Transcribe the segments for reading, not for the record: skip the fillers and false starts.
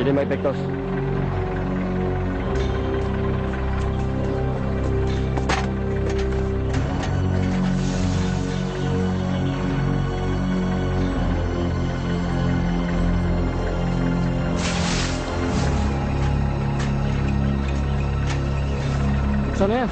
Pwede maipektos. Sana yan?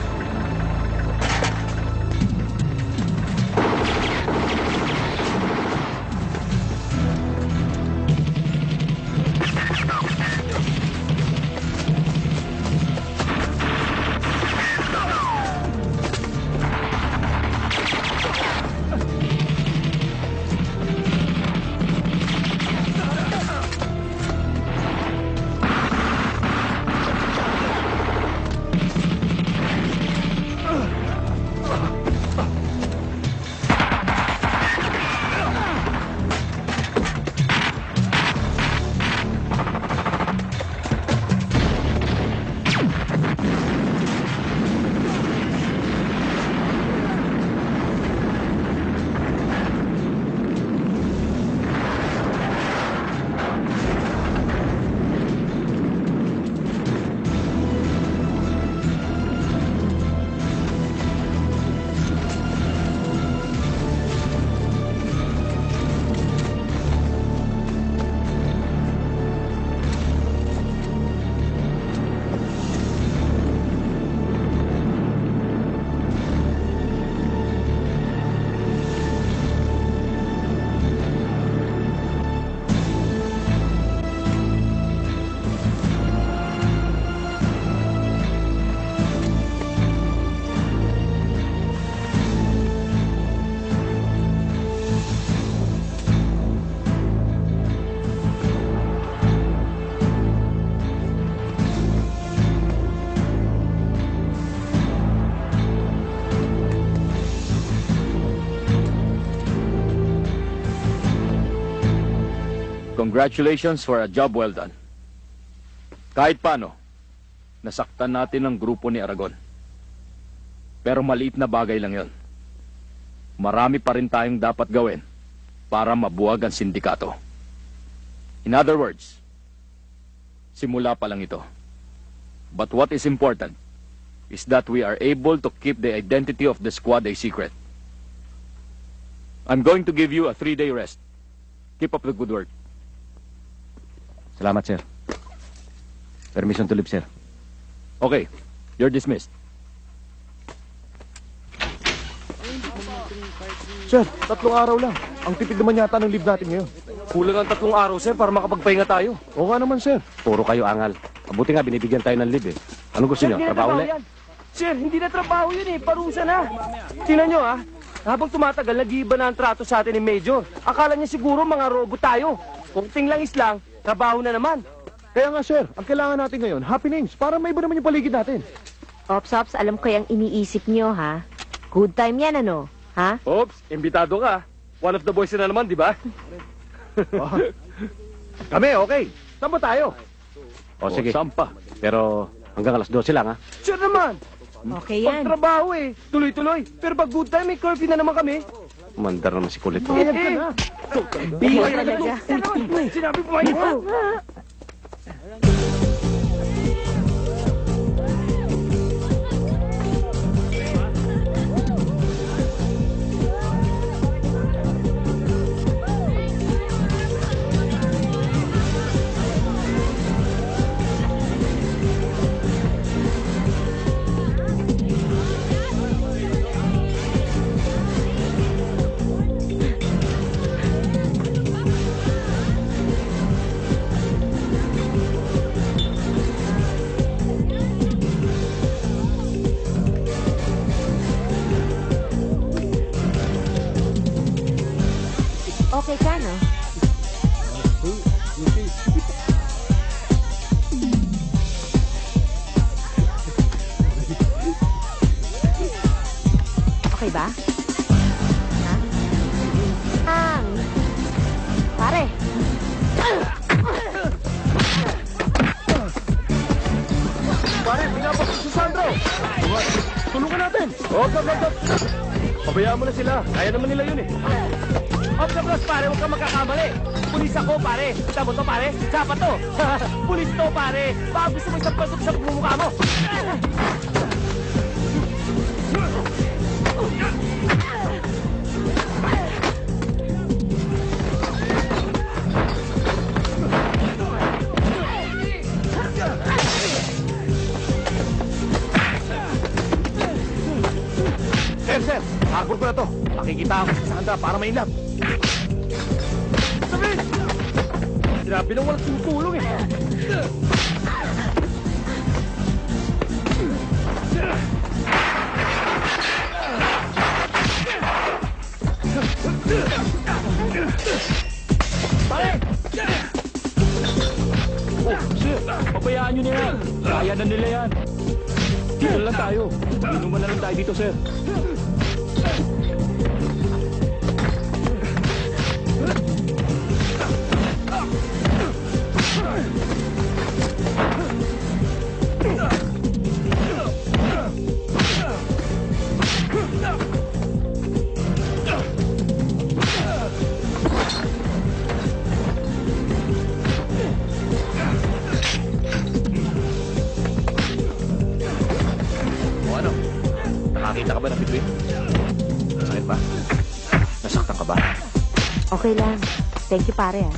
Congratulations for a job well done. Kahit paano, nasaktan natin ang grupo ni Aragon. Pero maliit na bagay lang yon. Marami pa rin tayong dapat gawin para mabuwag ang sindikato. In other words, simula pa lang ito. But what is important is that we are able to keep the identity of the squad a secret. I'm going to give you a 3-day rest. Keep up the good work. Salamat, sir. Permission to leave, sir. Okay, you're dismissed. Sir, 3 araw lang. Ang tipid naman yata ng leave natin ngayon. Kulang ang 3 araw, sir, para makapagpahinga tayo. Oo nga naman, sir. Puro kayo angal. Mabuti nga, binibigyan tayo ng leave eh. Anong gusto nyo? Trabaho ulit? Sir, hindi na trabaho yun eh. Parusa na. Tingnan nyo ah. Habang tumatagal, nag-iiba na ang trato sa atin ni Major. Akala niya siguro mga robot tayo. Kung tinglangis lang, trabaho na naman. Kaya nga, sir, ang kailangan natin ngayon, happenings, para may iba naman yung paligid natin. Ops, alam ko yung iniisip nyo, ha? Good time yan, ano? Ha? Oops, imbitado ka. One of the boys na naman, di ba? Kami, okay. Saan ba tayo? O sige, Sampa. pero hanggang alas 12 lang ha. Sure naman. Okay yan. Pagtrabaho eh. Tuloy-tuloy. Pero pag good time, may curfew na naman kami. Mandar naman si kulit mo. Bayad ka na. Bihira talaga. Sinabi po kayo. Okay ka, no? Okay ba? Ha? Pare! Pare, pinapasok si Sandro. Tulungan natin. Hop. Pabayaan mo na sila. Kaya naman nila yun eh. Off the blocks, pare, huwag kang magkakamali. Pulis ako, pare. Tama to, pare? Sapa to. Pulis to, pare. Baka gusto mo isang pasok sa pagmumukha mo. Sir, hagor ko na to. Makikita ako sa kanda para mainlap. Sabihin! Grabe lang walang tumutulong eh. Pare! Oh, sir, pabayaan nyo na yan. Kaya na nila yan. Dito lang tayo. Inuman na lang tayo dito, sir. O ano? Nakakita ka ba ng bituin? Sakit ba? Nasaktan ka ba? Okay lang. Thank you, pare, ah.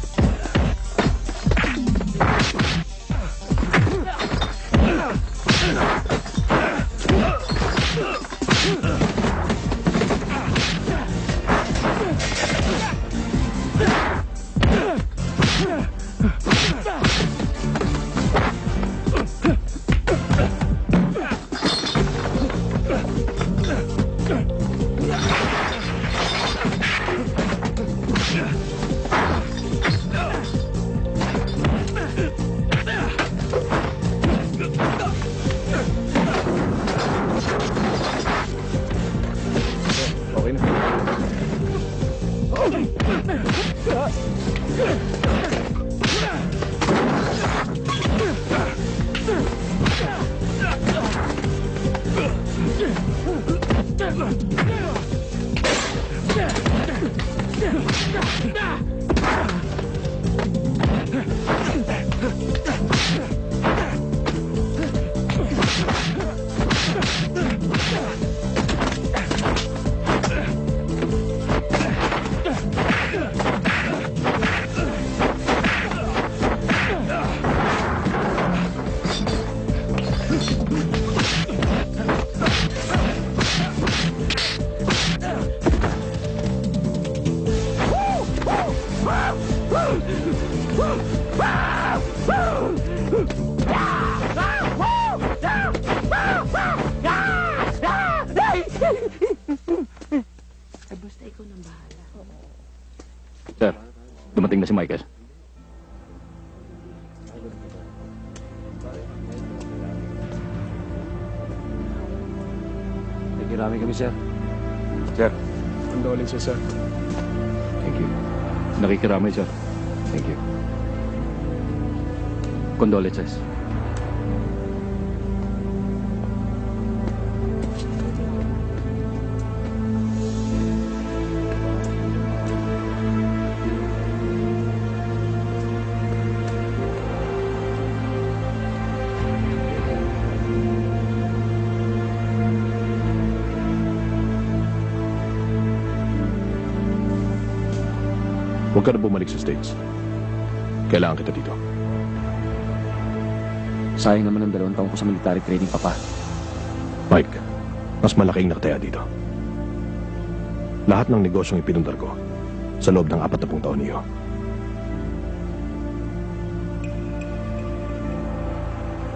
Okay na. Ay, basta ikaw nang bahala. Sir, dumating na si Michael. Nagkirami kami, sir. Sir, Condolences, sir. Thank you. Nakikiramay, sir. thank you. Condolences. Huwag ka na bumalik sa States. Kailangan kita dito. Sayang naman ang 2 taon ko sa military training, Papa. Mike, mas malaking nakataya dito. Lahat ng negosyong ipinundar ko sa loob ng 40 taon niyo.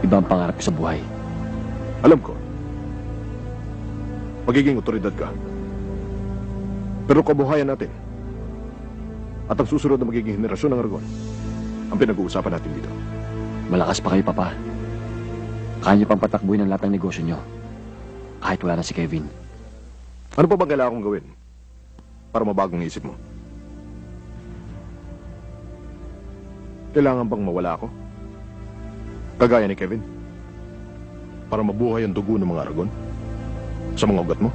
Iba ang pangarap ko sa buhay. Alam ko. Magiging otoridad ka. Pero kabuhayan natin at ang susunod na magiging henerasyon ng Aragon ang pinag-uusapan natin dito. Malakas pa kayo, Papa. Kaya niyo pang patakbuhin ang lahat ng negosyo niyo. Kahit wala na si Kevin. Ano pa bang kailangan kong gawin para mabagong isip mo? Kailangan bang mawala ako? Kagaya ni Kevin? Para mabuhay ang dugo ng mga Aragon? Sa mga ugat mo?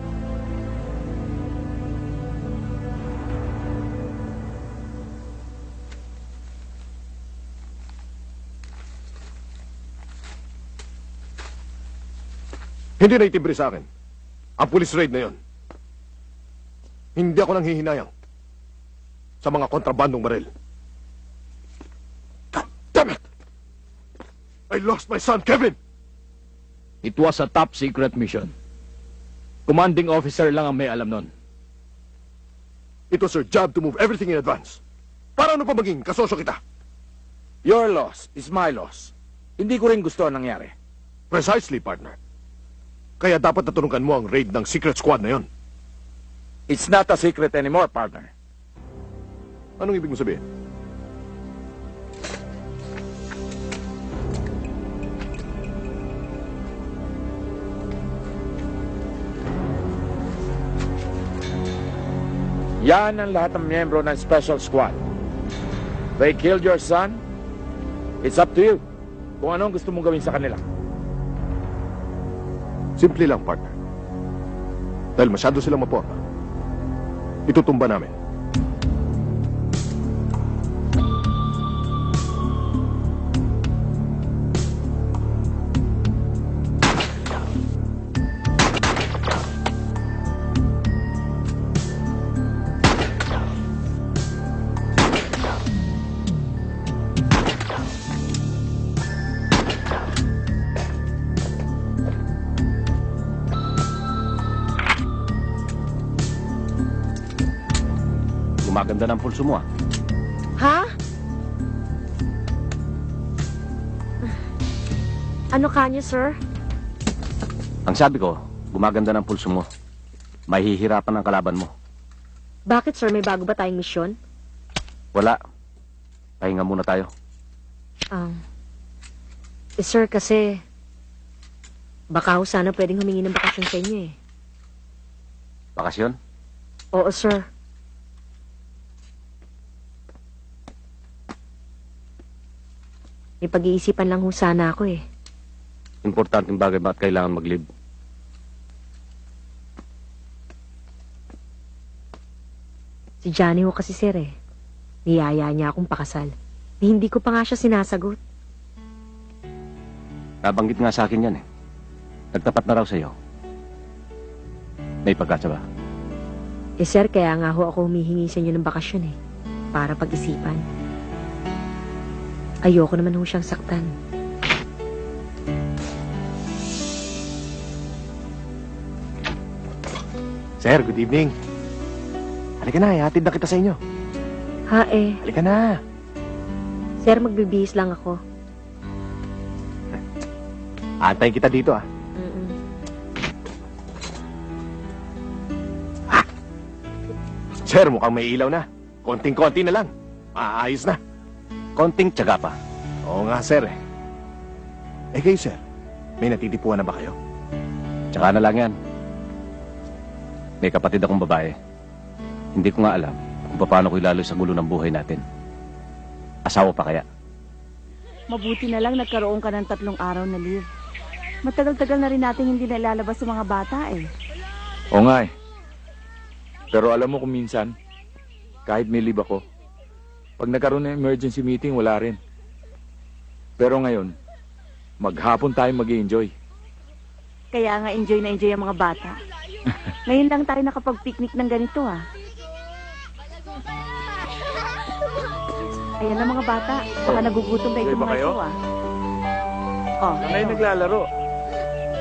Hindi na itibre sa akin. Ang police raid na yon. Hindi ako nang hihinayang sa mga kontrabandong baril. God damn it! I lost my son, Kevin! It was a top secret mission. Commanding officer lang ang may alam nun. It was your job to move everything in advance. Para ano pa maging kasosyo kita? Your loss is my loss. Hindi ko rin gusto ang nangyari. Precisely, partner. Kaya dapat natulungan mo ang raid ng secret squad na yon. It's not a secret anymore, partner. Anong ibig mo sabihin? Yan ang lahat ng miyembro ng special squad. They killed your son. It's up to you kung anong gusto mong gawin sa kanila. Simple lang, partner. Dahil masyado silang maporma. Itutumba namin. Gumaganda ng pulso mo, ah. Ha? Ano kanyo, sir? Ang sabi ko, gumaganda ng pulso mo. Mahihirapan ang kalaban mo. Bakit, sir? May bago ba tayong misyon? Wala. Pahinga muna tayo. Sir, kasi baka ho sana pwedeng humingi ng bakasyon sa inyo eh. Bakasyon? Oo, sir. May pag-iisipan lang ho sana ako eh. Importanteng bagay ba at kailangan mag-leave? Si Johnny ho kasi, sir eh. Niyaya niya akong pakasal. Hindi ko pa nga siya sinasagot. Nabanggit nga sa akin yan, eh. Nagtapat na raw sa'yo. May pagkatsa ba? Eh, sir, kaya nga ho ako humihingi sa inyo ng bakasyon eh. Para pag-isipan. Ayoko naman ho siyang saktan. Sir, good evening. Halika na, ihatid na kita sa inyo. Ha eh. Halika na. Sir, magbibihis lang ako. Antayin kita dito, ah. Mm-mm. Sir, mukhang may ilaw na. Konting-konti na lang. Maayos na. Konting tiyaga pa. Oo nga, sir. Eh kayo, sir, may natitipuan na ba kayo? Tsaka na lang yan. May kapatid akong babae. Hindi ko nga alam kung paano ko ilaloy sa gulo ng buhay natin. Asawa pa kaya? Mabuti na lang nagkaroon ka ng 3 araw na leave. Matagal-tagal na rin natin hindi nailalabas sa mga bata eh. Oo nga eh. Pero alam mo kung minsan, kahit may leave ako, pag nagkaroon ng emergency meeting, wala rin. Pero ngayon, maghapon tayo mag-i-enjoy. Kaya nga enjoy na enjoy ang mga bata. Ngayon lang tayo nakapag-picnic ng ganito ah. Ayan na mga bata, baka nagugutom na Enjoy itong ba mga kayo? ito ah. Oh, Ngayon naglalaro.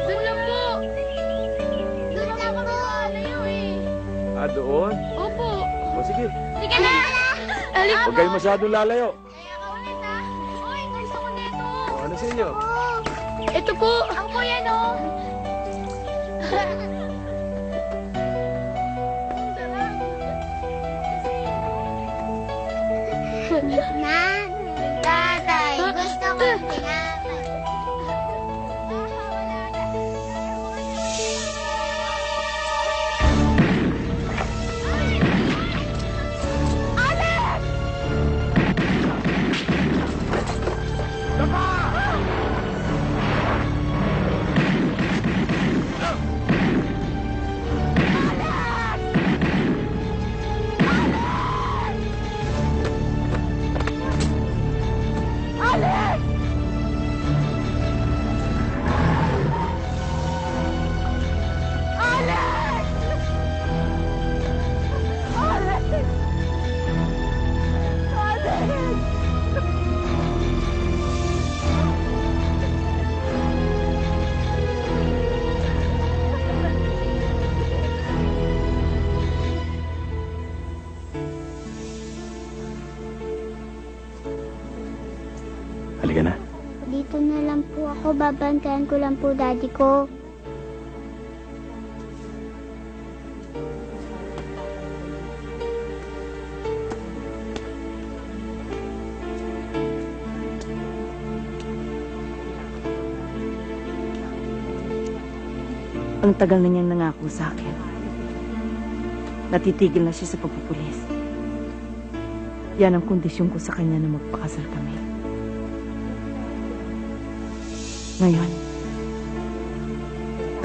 Doon lang po. Doon lang ako nakakalayo eh. Ah, doon? Opo. O sige, Hindi ka na. Alin huwag kayo masyadong lalayo. Kaya ka ulit ah. Uy, gusto ko nito. O, ano sa inyo? Ito po. Ang po yan oh. Nan, tatay, gusto ko tinapay. po ako. Babantayan ko lang po daddy ko. Ang tagal na niyang nangako sa akin. Natitigil na siya sa pagpupulis. Yan ang kondisyon ko sa kanya na magpakasal kami. Ngayon,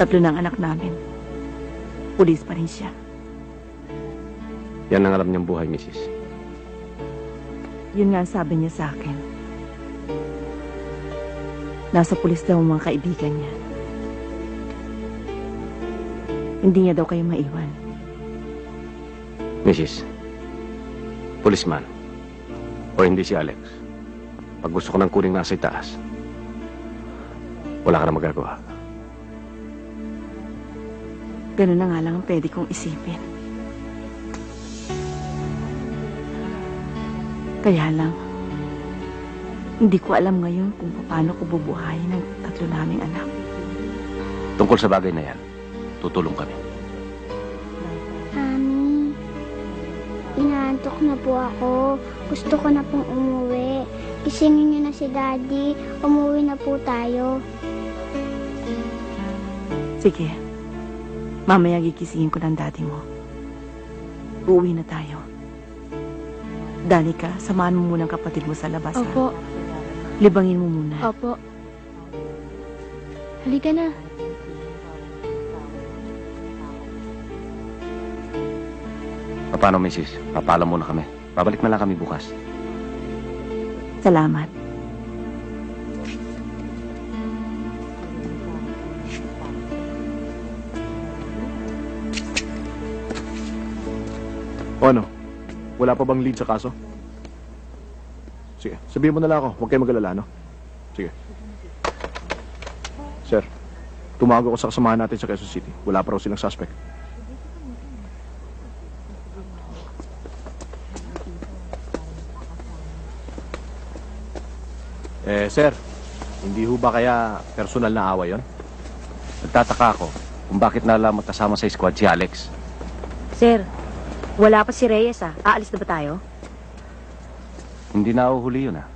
3 ng anak namin. Pulis pa rin siya. Yan ang alam niyang buhay, Mrs. Yun nga ang sabi niya sa akin. Nasa pulis daw ang mga kaibigan niya. Hindi niya daw kayo maiwan. Mrs. Policeman. O hindi si Alex. Pag gusto ko ng kuning nasa itaas, wala ka na magagawa. Ganun na nga lang ang pwede kong isipin. Kaya lang, hindi ko alam ngayon kung paano ko bubuhayin ang 3 naming anak. Tungkol sa bagay na yan, tutulong kami. Mami, inaantok na po ako. Gusto ko na pong umuwi. Gisingin niyo na si daddy. Umuwi na po tayo. Sige. Mamaya gigisingin ko ng daddy mo. Uuwi na tayo. Danica, samahan mo muna ang kapatid mo sa labas. Opo. Ha? Libangin mo muna. Opo. Halika na. Paano, Mrs.? Papaalam muna kami. Babalik na lang kami bukas. Salamat. O ano? Wala pa bang lead sa kaso? Sige, sabihin mo na lang ako. Huwag kayo mag-alala, no? Sige. Sir, tumawag ako sa kasamahan natin sa Quezon City. Wala pa raw silang suspect. Sir, hindi ho ba kaya personal na away yon? Nagtataka ako kung bakit nalaman kasama sa squad si Alex. Sir, wala pa si Reyes ah. Aalis na ba tayo? Hindi na uhuli yun, ha?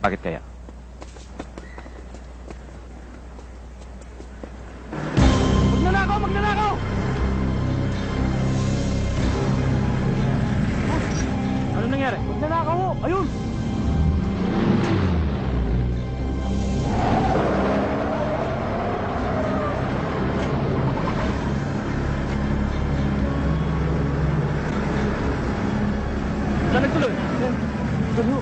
Bakit kaya? Magnanakaw! Magnanakaw! Ano nangyari? Magnanakaw ho! Ayun! Saan nagtuloy? Saan ho?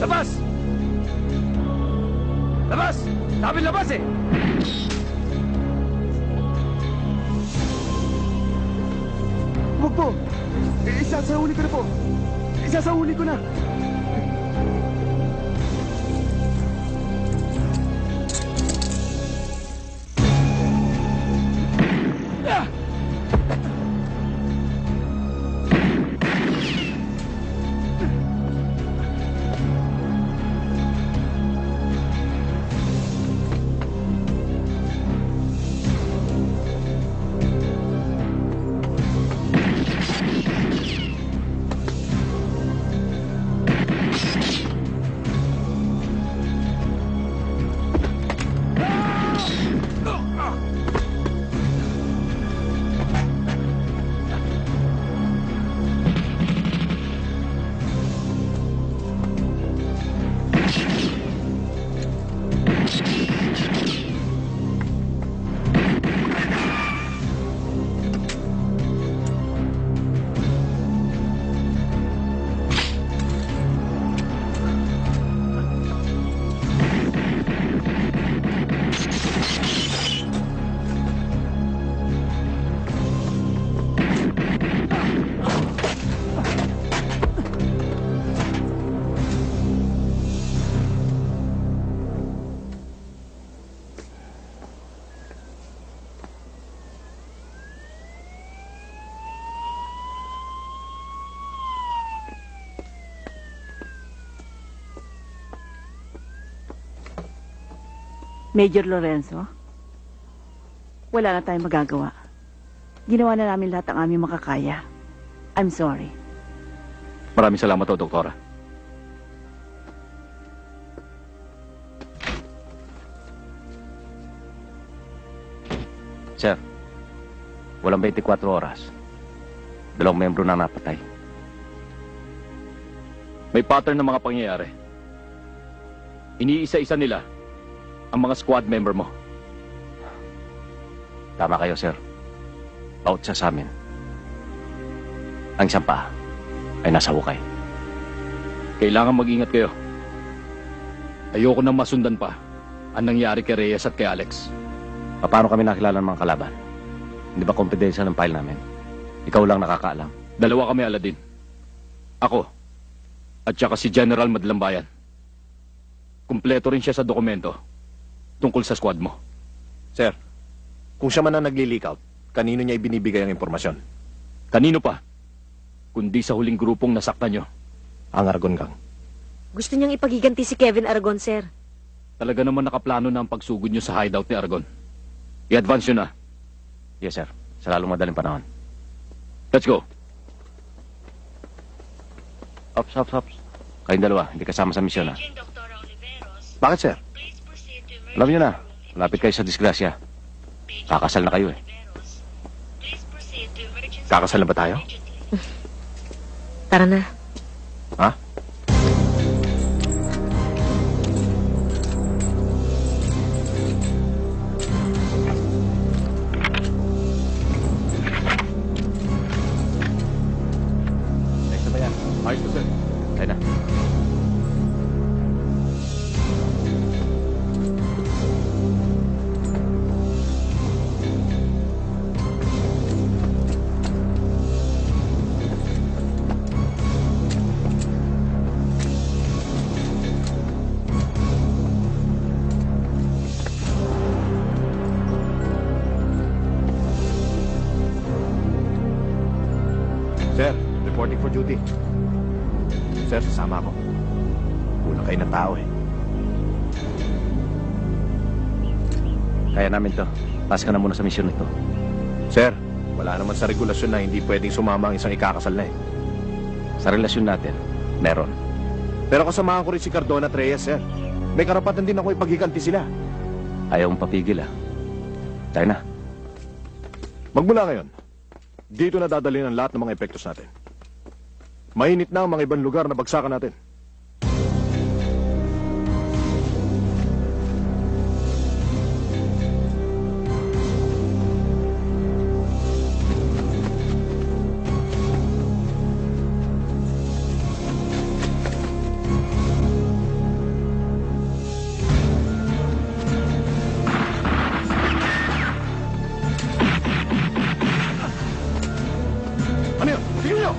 Labas! Labas! Sabi labas eh! Huwag po! Isasahuli ko na po! Isasahuli ko na! Major Lorenzo, wala na tayong magagawa. Ginawa na namin lahat ang aming makakaya. I'm sorry. Maraming salamat o, Doktora. Sir, walang 24 oras. 2 membro na napatay. May pattern ng mga pangyayari. Iniisa-isa nila ang mga squad member mo. Tama kayo, sir. Bawat isa sa amin. Ang isang pa ay nasa hukay. Kailangan mag-ingat kayo. Ayoko nang masundan pa ang nangyari kay Reyes at kay Alex. Paano kami nakilala ng mga kalaban? Hindi ba confidential ang file namin? Ikaw lang nakakaalam. 2 kami, Aladin. Ako at saka si General Madlambayan. Kumpleto rin siya sa dokumento tungkol sa squad mo. Sir, kung siya man ang nagli-leak out, kanino niya ibinibigay ang impormasyon? Kanino pa? Kundi sa huling grupong nasaktan nyo. Ang Aragon Gang. Gusto niyang ipagiganti si Kevin Aragon, sir. Talaga naman nakaplano na ang pagsugod nyo sa hideout ni Aragon. I-advance nyo na. Yes, sir. Sa lalong madaling panahon. Let's go. Ops. Kayong dalawa, hindi kasama sa misyon, ha? Bakit, sir? Alam niyo na, malapit kayo sa disgrasya. Kakasal na kayo, eh. Kakasal na ba tayo? Tara na. Ha? Next na ba yan? Ayos na, sir. Tayo na. Sir, reporting for duty. Sir, sasama ako. Kulang kayo ng tao, eh. Kaya namin to. Pass ka na muna sa misyon nito. Sir, wala naman sa regulasyon na hindi pwedeng sumama ang isang ikakasal na, eh. Sa relasyon natin, meron. Pero kasamahan ko rin si Cardona at Reyes, sir. May karapatan din ako ipagiganti sila. Ayaw mong papigil, ha? Tayo na. Magmula ngayon, dito na dadalhin ang lahat ng mga epektos natin. Mainit na ang mga ibang lugar na bagsakan natin. Ano yun? Tingnan nyo!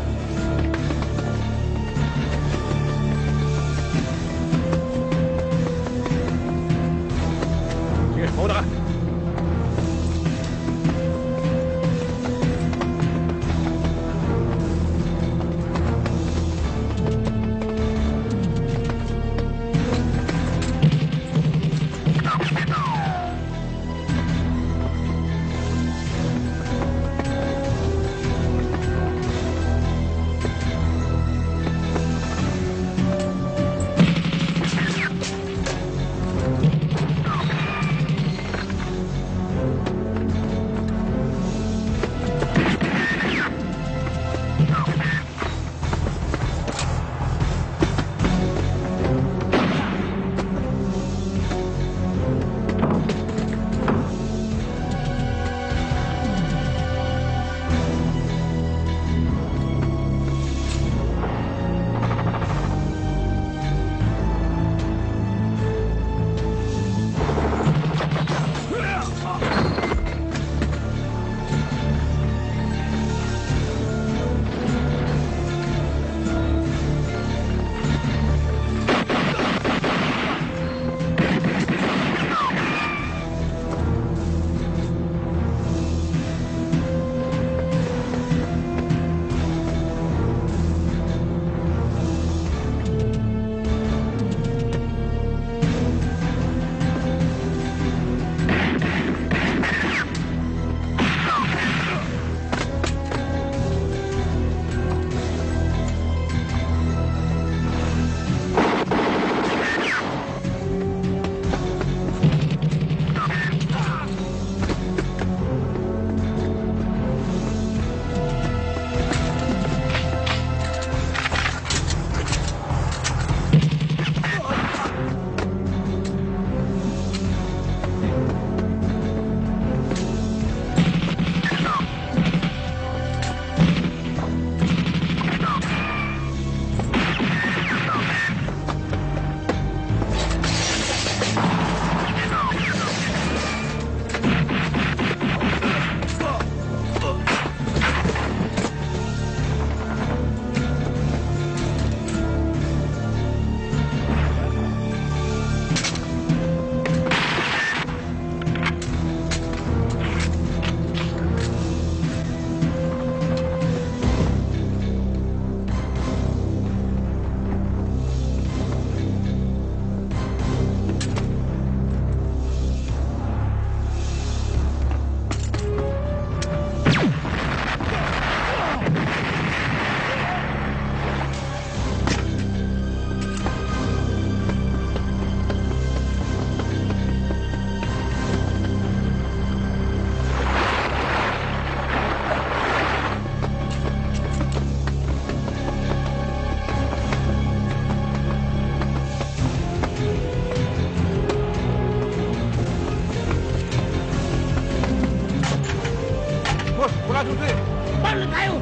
sigurado to eh. Paano tayo?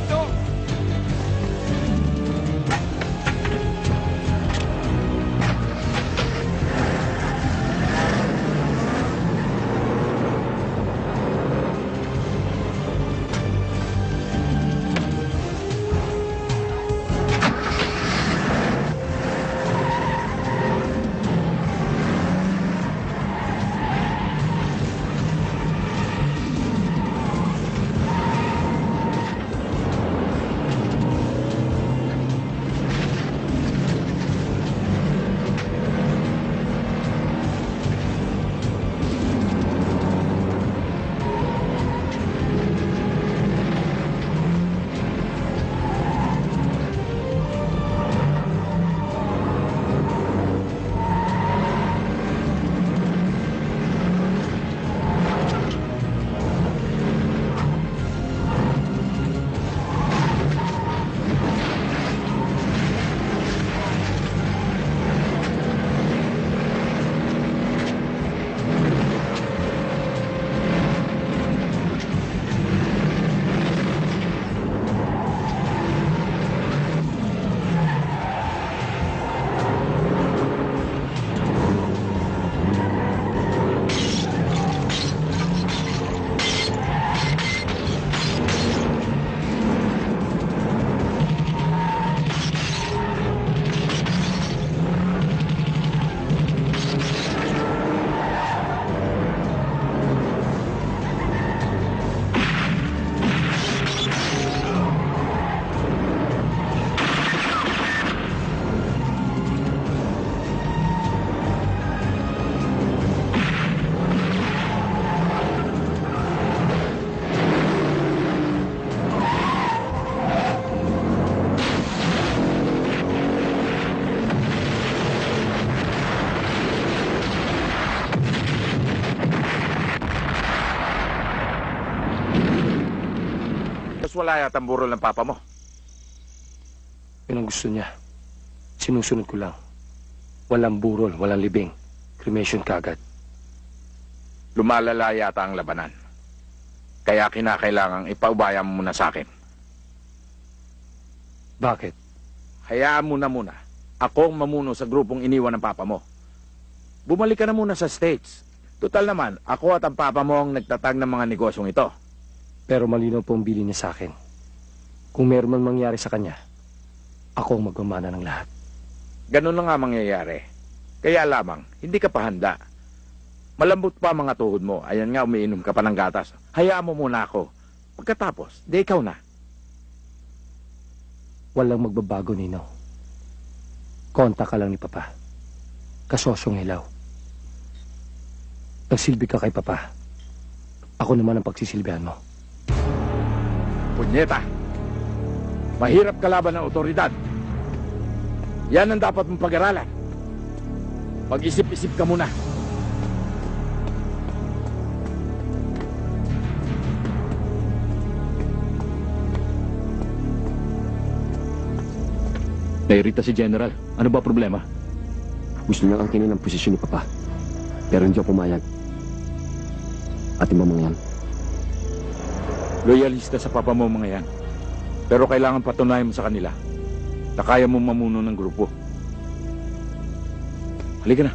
Ito. Wala yata ang burol ng papa mo. Yun ang gusto niya. Sinusunod ko lang. Walang burol, walang libing. Cremation kagad. Lumalala yata ang labanan. Kaya kinakailangang ipaubaya mo muna sa akin. Bakit? Hayaan mo na muna. Ako ang mamuno sa grupong iniwan ng papa mo. Bumalik ka na muna sa States. Total naman, ako at ang papa mo ang nagtatag ng mga negosyong ito. Pero malinaw po ang bili niya sa akin. Kung meron man mangyari sa kanya, ako ang magmamana ng lahat. Ganun na nga mangyayari. Kaya lamang, hindi ka pa handa. Malambot pa ang mga tuhod mo. Ayan nga, umiinom ka pa ng gatas. Hayaan mo muna ako. Pagkatapos, di ikaw na. Walang magbabago, Nino. Konta ka lang ni Papa. Kasosyong hilaw. Nagsilbi ka kay Papa. Ako naman ang pagsisilbihan mo. Punyeta, mahirap kalaban ng otoridad. Yan ang dapat mong pag-aralan. Mag-isip-isip ka muna. Nairita si General. Ano ba problema? Gusto niya angkinin ang posisyon ni Papa. Pero hindi ako pumayag. At iba mga yan. Loyalista sa papa mo mga yan. Pero kailangan patunayan mo sa kanila na kaya mo mamuno ng grupo. Halika na.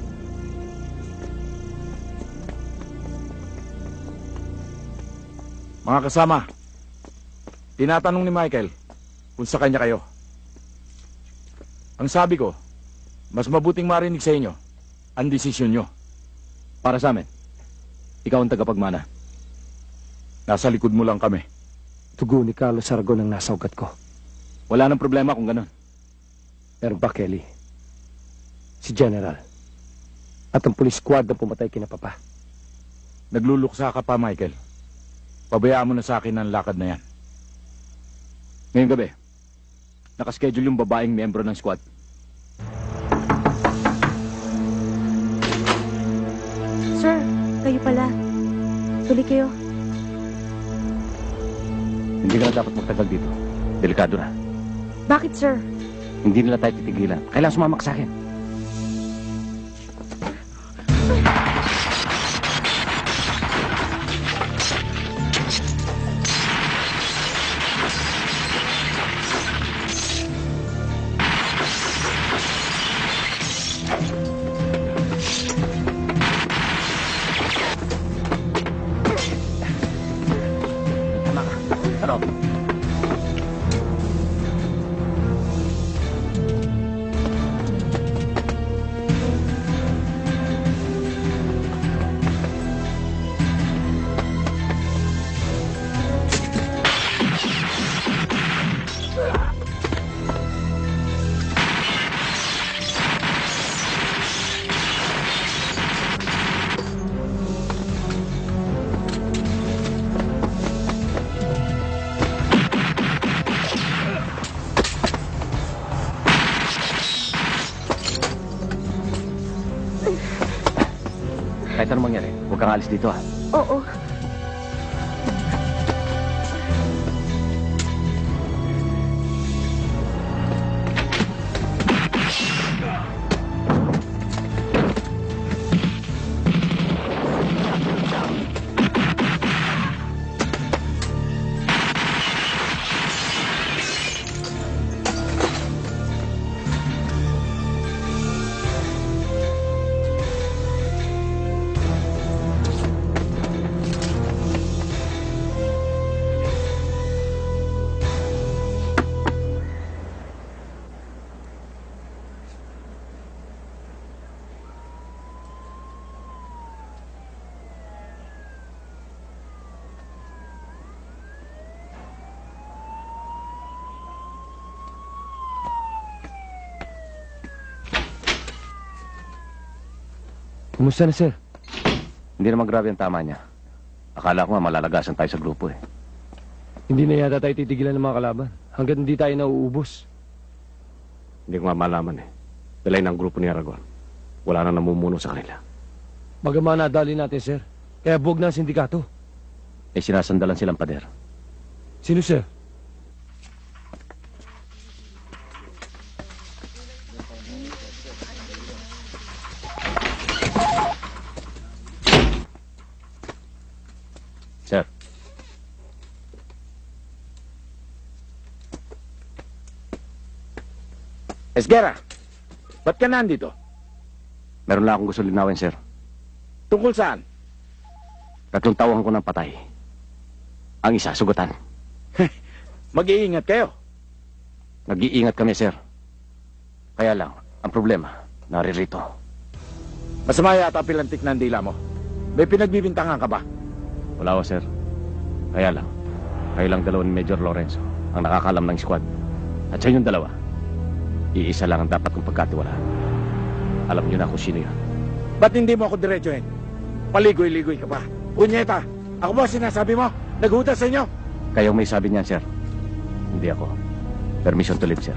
Mga kasama, tinatanong ni Michael kung sa kanya kayo. Ang sabi ko, mas mabuting marinig sa inyo ang desisyon nyo. Para sa amin, ikaw ang tagapagmana. Nasa likod mo lang kami. Tugo ni Carlos Aragon ang nasa ugat ko. Wala nang problema kung ganun. Pero ba, Kelly? Si General at ang police squad na pumatay kina Papa. Nagluluksa ka pa, Michael. Pabayaan mo na sa akin ang lakad na yan. Ngayong gabi, nakaschedule yung babaeng miyembro ng squad. Sir, kayo pala. Tuloy kayo. Hindi ka na dapat magtagal dito. Delikado na. Bakit, sir? Hindi nila tayo titigilan. Kailangan sumama ka sa akin. Ano? Kahit anong mangyari, huwag kang alis dito, ha? Oo. Kumusta na, sir? Hindi naman grabe ang tama niya. Akala ko nga malalagasan tayo sa grupo, eh. Hindi na yata tayo titigilan ng mga kalaban. Hanggat hindi tayo nauubos. Hindi ko nga malaman eh. Dalay ng grupo ni Aragon. Wala na namumuno sa kanila. Bagaman nadali natin, sir. Kaya buwag na ang sindikato. Eh, sinasandalan silang pader. Sino, sir? Sir, Esguera, ba't ka nandito? meron lang akong gusto linawin, sir. Tungkol saan? 3 tauhan ko ng patay. Ang isa, sugatan. Mag-iingat kayo. Nag-iingat kami, sir. Kaya lang, ang problema, naririto. Masama yata ang pilantik ng dila mo. May pinagbibintangan ka ba? Wala ko, sir. Kaya lang, kayo lang dalawa ni Major Lorenzo ang nakakalam ng squad. At sa inyong dalawa, iisa lang ang dapat kong pagkatiwalaan. Alam niyo na kung sino yun. Ba't hindi mo ako diretsuhin? Paligoy-ligoy ka pa. Punyeta, ako ba sinasabi mo? Naghudas sa inyo? Kayong may sabi niyan, sir. Hindi ako. Permission to leave, sir.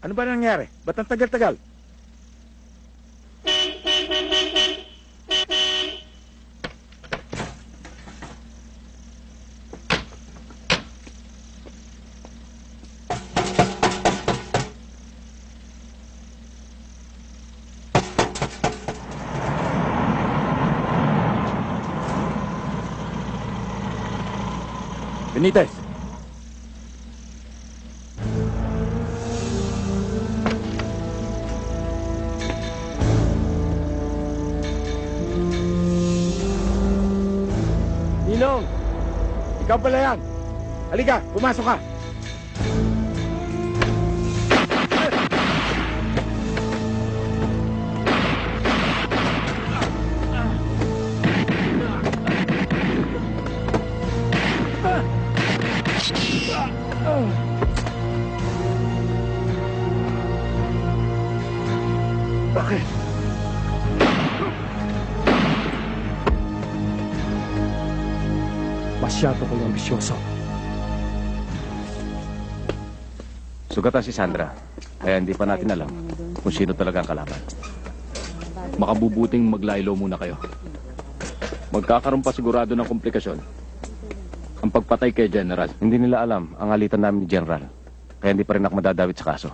Ano ba nangyari? Ba't ang tagal-tagal? Benitez. Ninong! Ikaw pala yan. Halika, pumasok ka. Bakit? Masyado kong ambisyoso. Sugatan si Sandra. Kaya hindi pa natin alam kung sino talaga ang kalaban. Makabubuting maglaylo muna kayo. Magkakaroon pa sigurado ng komplikasyon. Ang pagpatay kay General. Hindi nila alam ang alitan namin ni General. Kaya hindi pa rin ako madadawit sa kaso.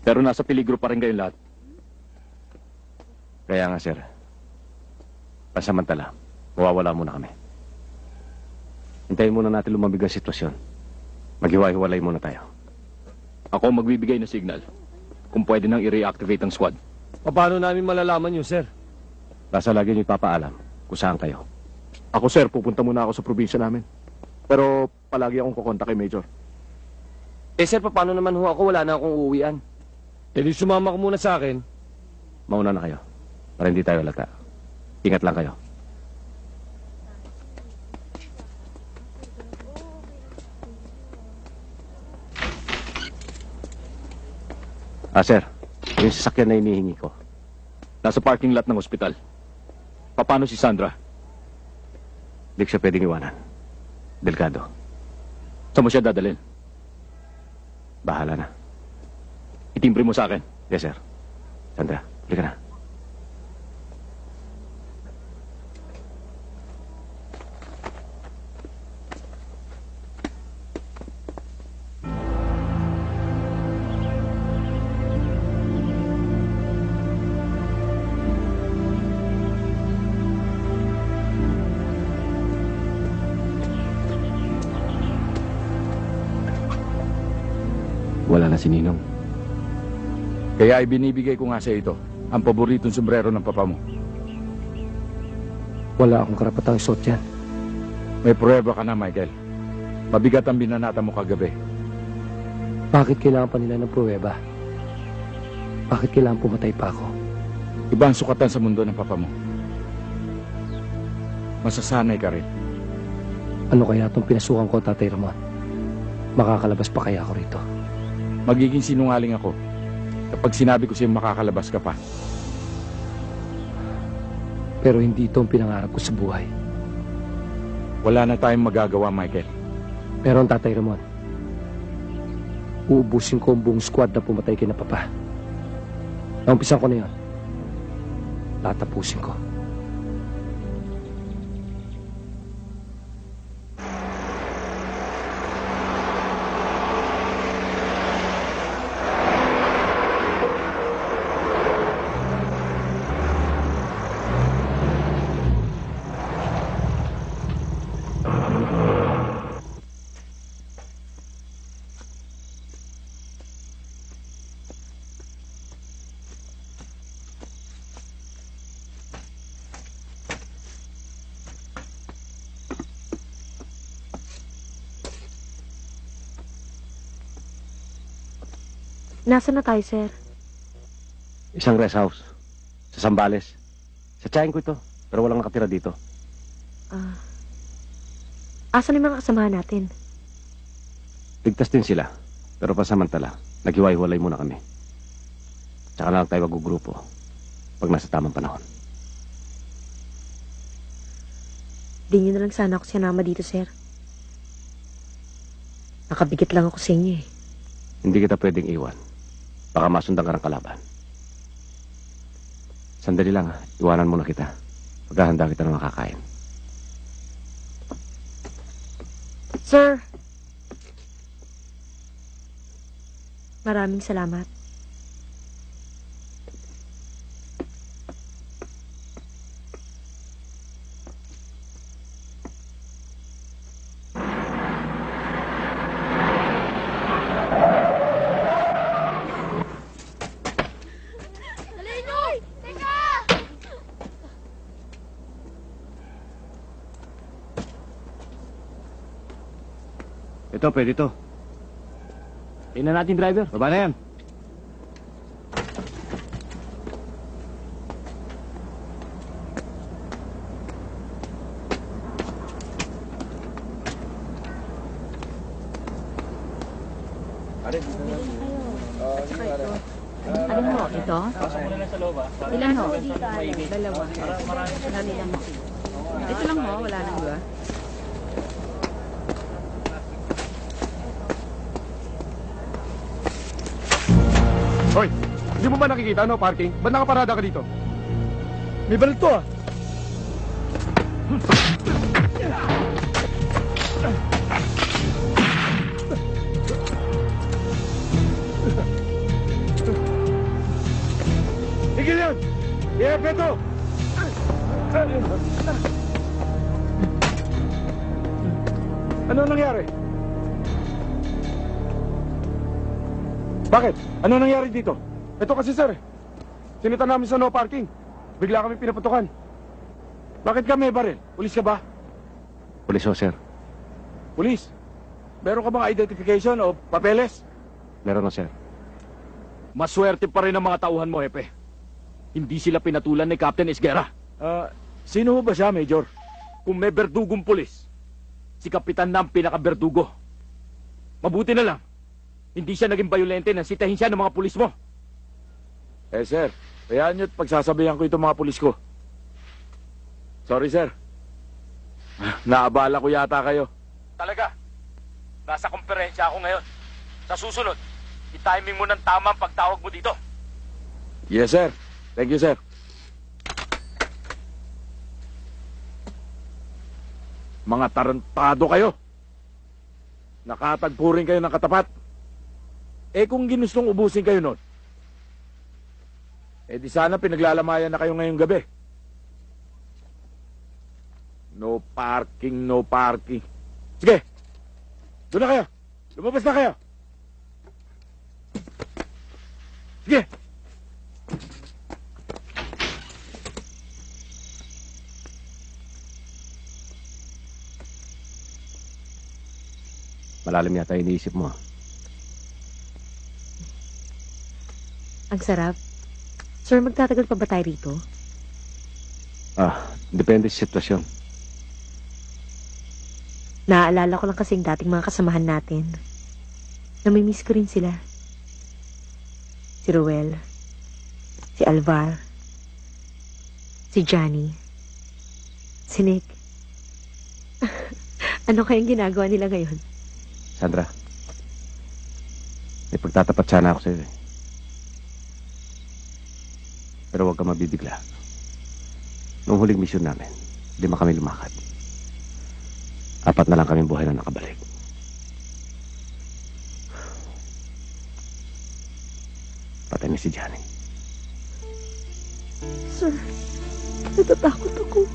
Pero nasa peligro pa rin kayong lahat. Kaya nga, sir. Pansamantala, mawawala muna kami. Hintayin muna natin lumamig ang sitwasyon. Maghiwa-hiwalay muna tayo. Ako ang magbibigay ng signal kung pwede nang i-reactivate ang squad. Paano namin malalaman yun, sir? Basta lagi niyo ipapaalam kung saan kayo. Ako, sir, pupunta muna ako sa probinsya namin. Pero palagi akong kukontak kay Major. Eh, sir, paano naman ho ako? Wala na akong uuwian. Eh, di sumama ka muna sa akin. Mauna na kayo para hindi tayo lata. Ingat lang kayo. Sir, yung sasakyan na hinihingi ko. Nasa parking lot ng ospital. Paano si Sandra? Hindi ko siya pwedeng iwanan. Delikado. Saan mo siya dadalhin? Bahala na. Itimbre mo sa akin. Yes, sir. Sandra, halika na. Wala na si Ninong. Kaya ibinibigay ko nga sa ito, ang paboritong sombrero ng papa mo. Wala akong karapatang isuot yan. May pruweba ka na, Michael. Mabigat ang binanata mo kagabi. Bakit kailangan pa nila ng pruweba? Bakit kailangan pumatay pa ako? Ibang sukatan sa mundo ng papa mo. Masasanay ka rin. Ano kaya itong pinasukan ko, Tatay Ramon? Makakalabas pa kaya ako rito? Magiging sinungaling ako kapag sinabi ko sa'yo makakalabas ka pa. Pero hindi ito ang pinangarap ko sa buhay. Wala na tayong magagawa, Michael. Pero ang Tatay Ramon, uubusin ko ang buong squad na pumatay kay na Papa. Naumpisan ko na yun. Tatapusin ko. Nasaan na tayo, sir? Isang rest house. Sa Zambales. Sa tiyahin ko ito. Pero walang nakatira dito. Asan yung mga kasamahan natin? Ligtas din sila. Pero pasamantala, naghiwa-hiwalay muna kami. Tsaka na lang tayo magugrupo pag nasa tamang panahon. Di nyo na lang sana ako sinama dito, sir. Nakabigit lang ako sa inyo eh. Hindi kita pwedeng iwan. Baka masundan ka ng kalaban. Sandali lang ha. Iwanan muna kita. Paghahanda kita ng makakain. Sir! Maraming salamat. Ito, pwede ito. Tingnan natin, driver. Baba na yan. Alin mo, ito? Ilan ho? Dalawa. Dali lang ho. Ito lang ho, wala nang iba. Hoy! Hindi mo ba nakikita, no, parking? Ba't nakaparada ka dito? May baril to ah! Beto! Ano nangyari? Bakit? Ano nangyari dito? Ito kasi sir, sinita namin sa no parking. Bigla kami pinapatukan. Bakit ka may baril? Pulis ka ba? Pulis ho, sir. Pulis? Meron ka bang identification o papeles? Meron ho, sir. Maswerte pa rin ang mga tauhan mo, Hepe. Hindi sila pinatulan ni Captain Esguerra. Sino ho ba siya, Major? Kung may berdugong pulis, si Kapitan na ang pinaka-berdugo. Mabuti na lang, hindi siya naging bayolente nang sitahin siya ng mga pulis mo. Eh, sir, kayaan nyo't pagsasabihan ko itong mga pulis ko. Sorry, sir. Naabala ko yata kayo. Talaga, nasa komperensya ako ngayon. Sa susunod, i-timing mo ng tama ang pagtawag mo dito. Yes, sir. Thank you, sir. Mga tarantado kayo. Nakatagpo rin kayo ng katapat. Eh kung ginustong ubusin kayo nun, eh di sana pinaglalamayan na kayo ngayong gabi. No parking, no parking. Sige, doon na kayo. Lumabas na kayo. Sige. Malalim yata iniisip mo. Ang sarap. Sir, magtatagal pa ba tayo rito? Depende sa sitwasyon. Naaalala ko lang kasi yung dating mga kasamahan natin. Namimiss ko rin sila. Si Ruel, si Alvar, si Johnny, si Nick. Ano kayang ginagawa nila ngayon? Sandra, may pagtatapat sana ako sa'yo eh. Pero huwag ka mabibigla. Noong huling misyon namin, 5 kami lumakad. 4 na lang kami buhay na nakabalik. Patay na si Johnny. Sir, natatakot ako.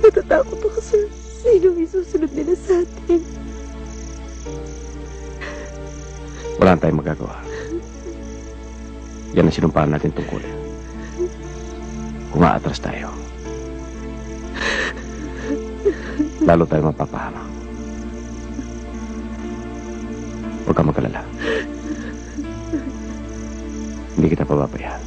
Natatakot ako, sir. Sino may susunod nila sa atin? Wala na tayong magagawa. Yan ang sinumpaan natin tungkulin. Kung aatras tayo, lalo tayo mapapahamak. Huwag kang mag-alala. Hindi kita pababayaan.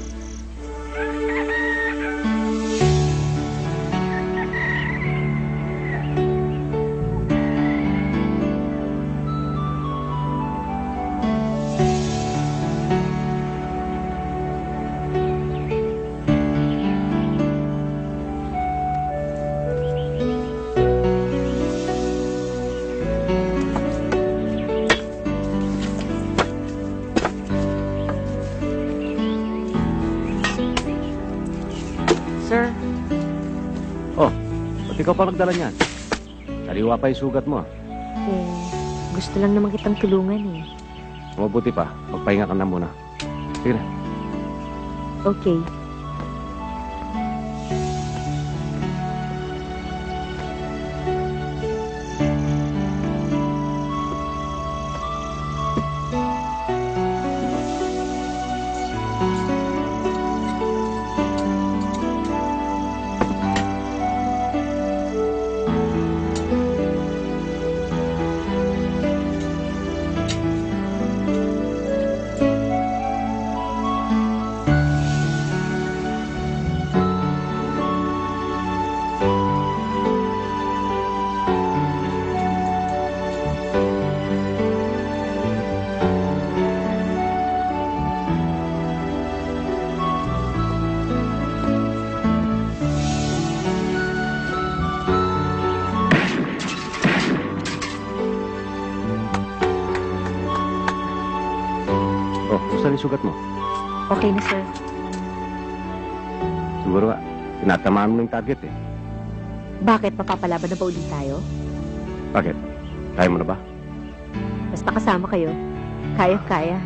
Sir, Ba't ikaw pa magdala niyan? Sariwa pa yung sugat mo. gusto lang naman kitang tulungan eh. Mabuti pa, magpahinga ka na muna. Sige na. Okay. Kumusta yung sugat mo? Okay na, sir. Siguro nga, tinatamaan mo ng target eh. Bakit? Mapapalaban na ba ulit tayo? Bakit? Kaya mo na ba? Basta kasama kayo. Kaya-kaya.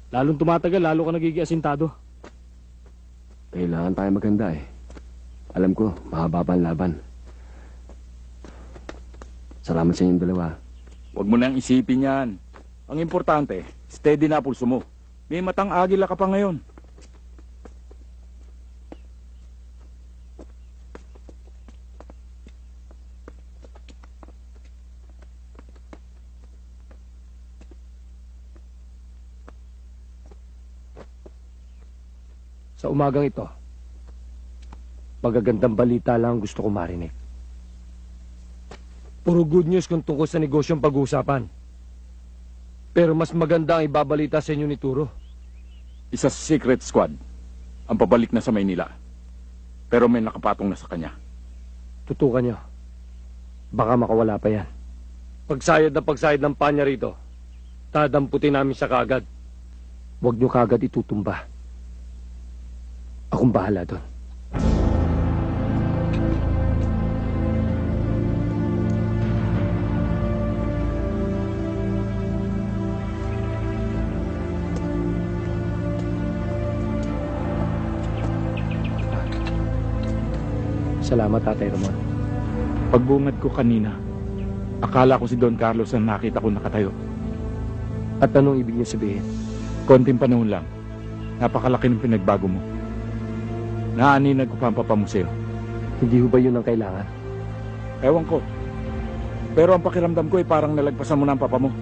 Lalong tumatagal, lalo ka nagiging asintado. Kailangan tayo maganda eh. Alam ko, mahaba pa ang laban. Salamat sa inyong dalawa. Huwag mo nang isipin yan. Ang importante, steady na pulso mo. May matang agila ka pa ngayon. Sa umagang ito, magagandang balita lang ang gusto ko marinig. Puro good news kung tungkol sa negosyong pag-uusapan. Pero mas maganda ang ibabalita sa inyo ni Turo. Isa sa secret squad ang pabalik na sa Maynila. Pero may nakapatong na sa kanya. Tutukan nyo. Baka makawala pa yan. Pagsayad ng panya rito, dadamputin namin siya kaagad. Huwag nyo kaagad itutumba. Akong bahala doon. Salamat, Tatay Ramon. Pagbungad ko kanina, akala ko si Don Carlos ang nakita ko nakatayo. At anong ibig niyo sabihin? Konting panahon lang. Napakalaki ng pinagbago mo. Naaninag ko pa ang papamuseo. Hindi ho ba yun ang kailangan? Ewan ko. Pero ang pakiramdam ko ay parang nalagpasan mo na ang papa mo.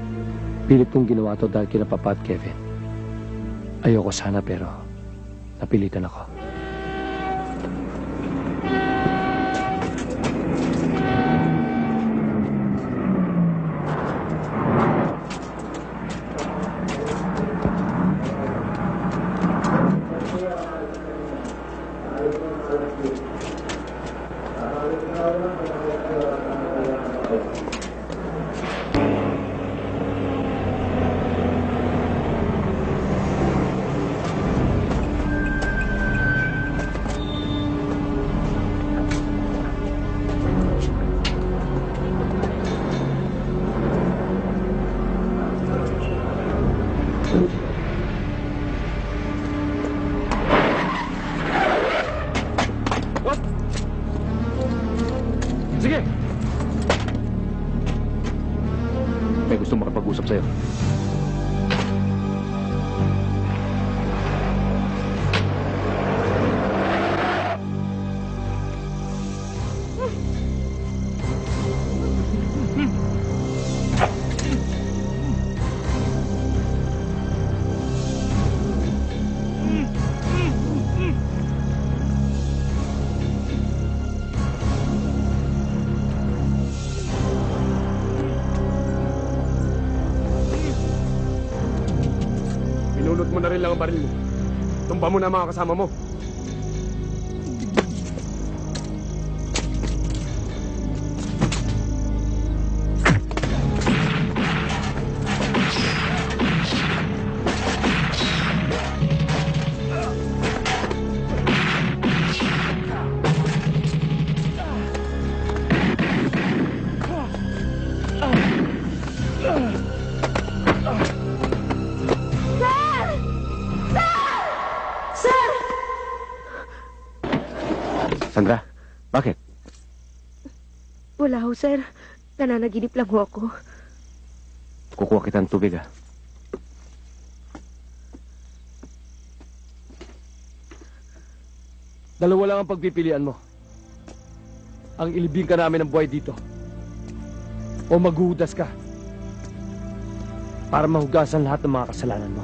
Pilit kong ginawa to dahil kina Papa at Kevin. Ayoko sana pero napilitan ako. Sige! May gusto makapag-usap sa'yo. Pinulot mo na rin lang ang baril mo. Tumba mo na ang mga kasama mo. Sandra, bakit? Wala ho, sir. Nananaginip lang ho ako. Kukuha kita ng tubig, ah. Dalawa lang ang pagpipilian mo. Ang ilibing ka namin ng buhay dito. O maghuhudas ka. Para mahugasan lahat ng mga kasalanan mo.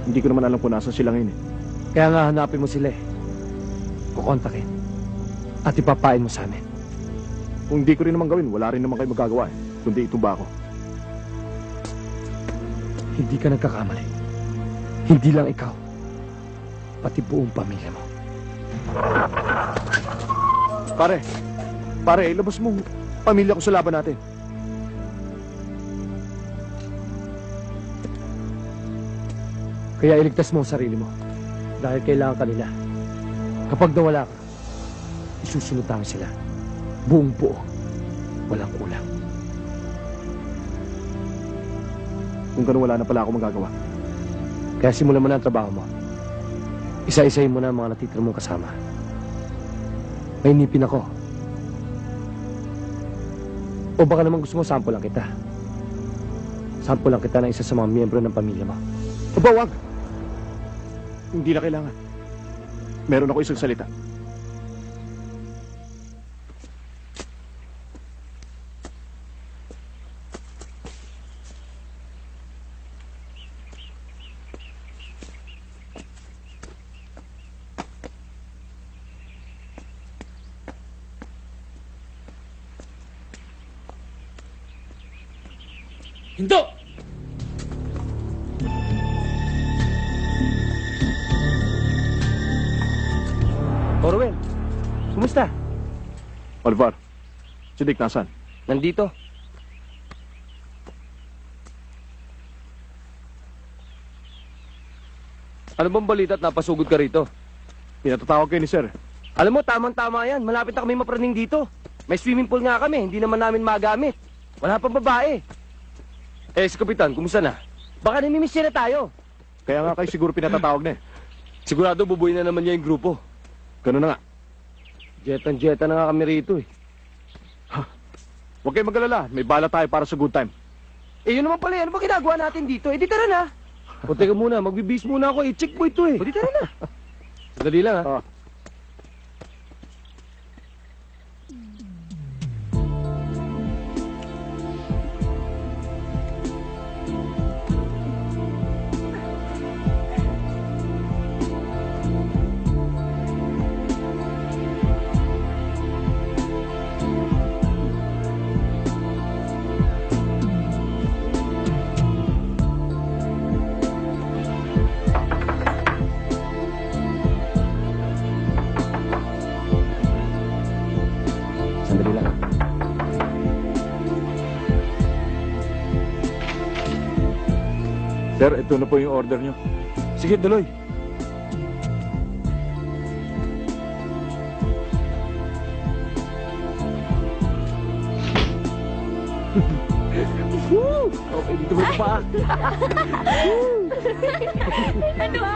Hindi ko naman alam kung nasan sila ngayon eh. Kaya nga hanapin mo sila eh. Kukontakin. At ipapain mo sa amin. Kung hindi ko rin naman gawin, wala rin naman kayo magagawa eh. Kundi itumba ako. Hindi ka nagkakamali. Hindi lang ikaw. Pati buong pamilya mo. Pare, ilabas mo pamilya ko sa laban natin. Kaya iligtas mo ang sarili mo. Dahil kailangan ka nila. Kapag nawala ka, isusunod namin sila. Buong buo. Walang kulang. Kung ganun, wala na pala ako magagawa. Kaya simulan mo na ang trabaho mo. Isa-isahin mo na ang mga natitira mong kasama. May nipin ako. O baka naman gusto mo sample lang kita. Sample lang kita ng isa sa mga miyembro ng pamilya mo. Aba, wag! Hindi na kailangan. Meron ako isang salita. Hinto! Orwell, kumusta? Alvar, si Dick nasan? Nandito. Ano bang balita at napasugod ka rito? Pinatatawag kayo ni Sir. Alam mo, tamang-tama yan. Malapit na kami mapraning dito. May swimming pool nga kami. Hindi naman namin magamit. Wala pang babae. Eh, si Kapitan, kumusta na? Baka namimiss na tayo. Kaya nga kayo siguro pinatatawag na eh. Sigurado bubuin na naman niya yung grupo. Ganun na nga. Jetan na nga kami rito eh. Huwag kayong mag-alala. May bala tayo para sa good time. Eh, yun naman pala. Ano ba ginagawa natin dito? Eh, di tara na. O, teka muna. Magbibis muna ako. I-check mo ito eh. O, di tara na. Sandali lang ha. Sandali lang. Sir, ito na po yung order nyo. Sige, tuloy. Okay, dito mo pa. Ano ba?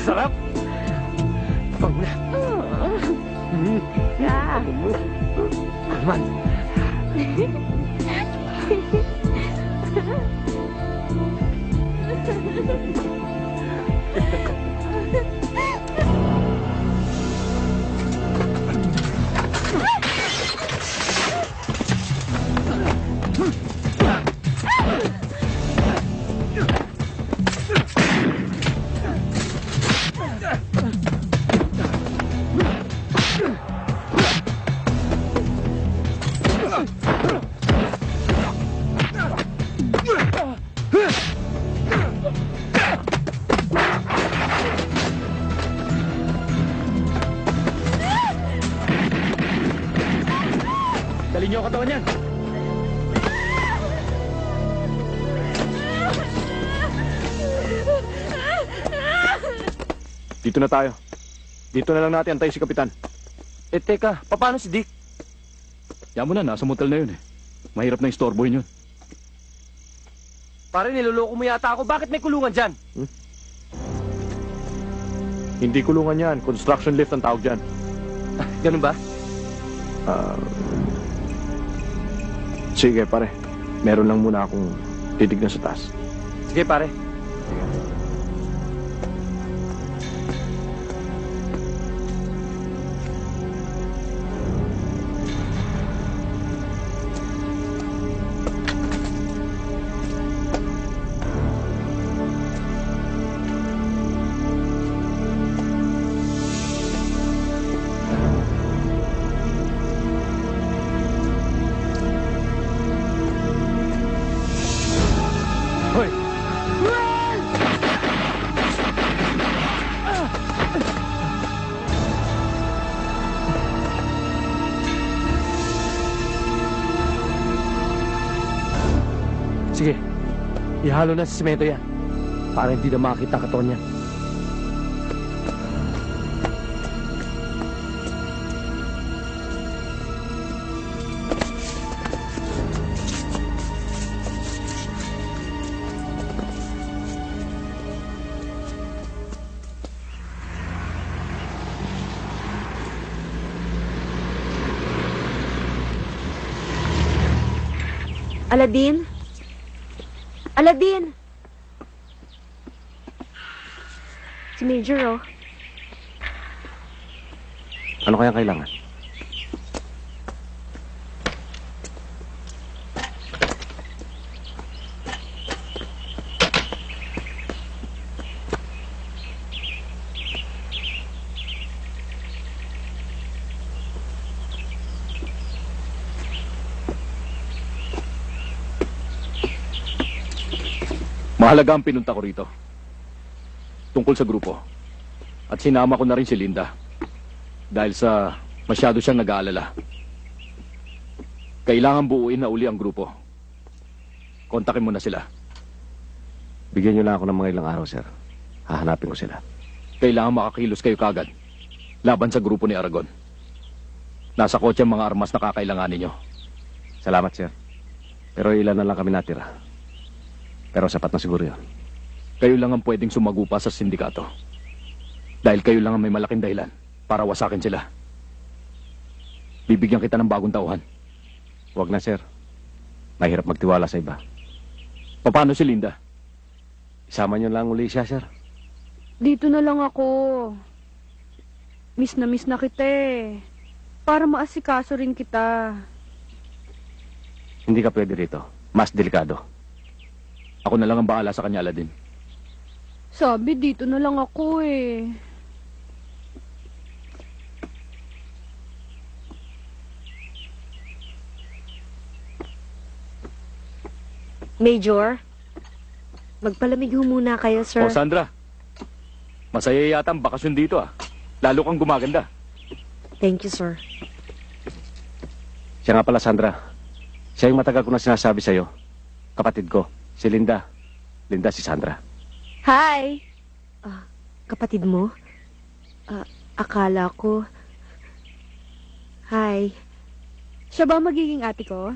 Sarap. Pang na. Naman. Dali niyo ang katawan niyan. Dito na tayo. Dito na lang natin antay si Kapitan. Eh, teka. Paano si Dick? Yan mo na, nasa motel na yun eh. Mahirap na istorbohin yun. Pare, niloloko mo yata ako. Bakit may kulungan dyan? Hindi kulungan yan. Construction lift ang tawag dyan. Ganun ba? Sige, pare. Meron lang muna akong titignan sa taas. Sige, pare. Hoy! Sige, ihalo na sa semento yan para hindi na makita ang katawan niya. Aladdin? Aladdin! Si Major, oh. Ano kaya kailangan? Mahalaga ang pinunta ko rito. Tungkol sa grupo. At sinama ko na rin si Linda. Dahil sa masyado siyang nag-aalala. Kailangan buuin na uli ang grupo. Kontakin mo na sila. Bigyan niyo lang ako ng mga ilang araw, sir. Hahanapin ko sila. Kailangan makakilos kayo kagad. Laban sa grupo ni Aragon. Nasa kotse ang mga armas na kakailanganin nyo. Salamat, sir. Pero ilan na lang kami natira. Pero sapat na siguro yun. Kayo lang ang pwedeng sumagupa sa sindikato. Dahil kayo lang ang may malaking dahilan para wasakin sila. Bibigyan kita ng bagong tauhan. Huwag na, sir. Mahirap magtiwala sa iba. Paano si Linda? Isama niyo lang uli siya, sir. Dito na lang ako. Miss na kita eh. Para maasikaso rin kita. Hindi ka pwede rito. Mas delikado. Ako na lang ang bahala sa kanya, Aladdin. Sabi, dito na lang ako eh. Major, magpalamig ho muna kayo, sir. O, Sandra. Masaya yata ang bakasyon dito, ah. Lalo kang gumaganda. Thank you, sir. Siya nga pala, Sandra. Siya yung matagal ko na sinasabi sa'yo. Kapatid ko, si Linda. Linda, si Sandra. Hi! Kapatid mo? Akala ko... Hi. Siya ba magiging ate ko?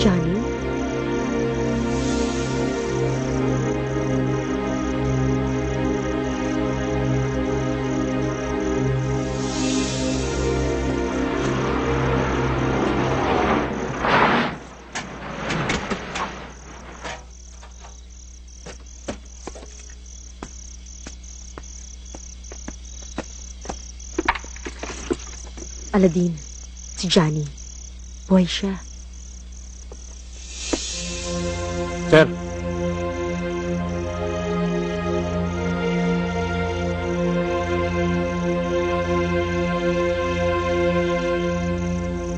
Johnny? Aladdin, si Johnny. Buhay siya. Sir!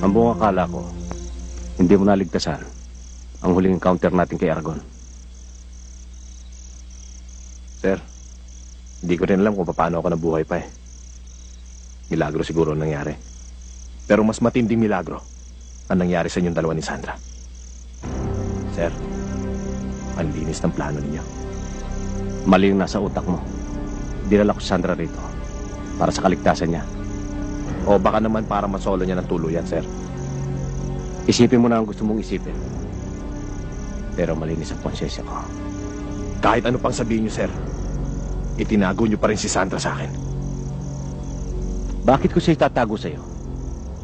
Ang buong akala ko, hindi mo naligtasan ang huling encounter natin kay Aragon. Sir, hindi ko rin alam kung paano ako nabuhay pa eh. Milagro siguro ang nangyari. Pero mas matinding milagro ang nangyari sa inyong dalawa ni Sandra. Sir, ang linis ng plano ninyo. Mali yung nasa utak mo. Dinala ko si Sandra rito para sa kaligtasan niya. O baka naman para masolo niya ng tuluyan, sir. Isipin mo na ang gusto mong isipin. Pero malinis ang konsensya ko. Kahit ano pang sabihin niyo, sir, itinago niyo pa rin si Sandra sa akin. Bakit ko siya itatago sa'yo?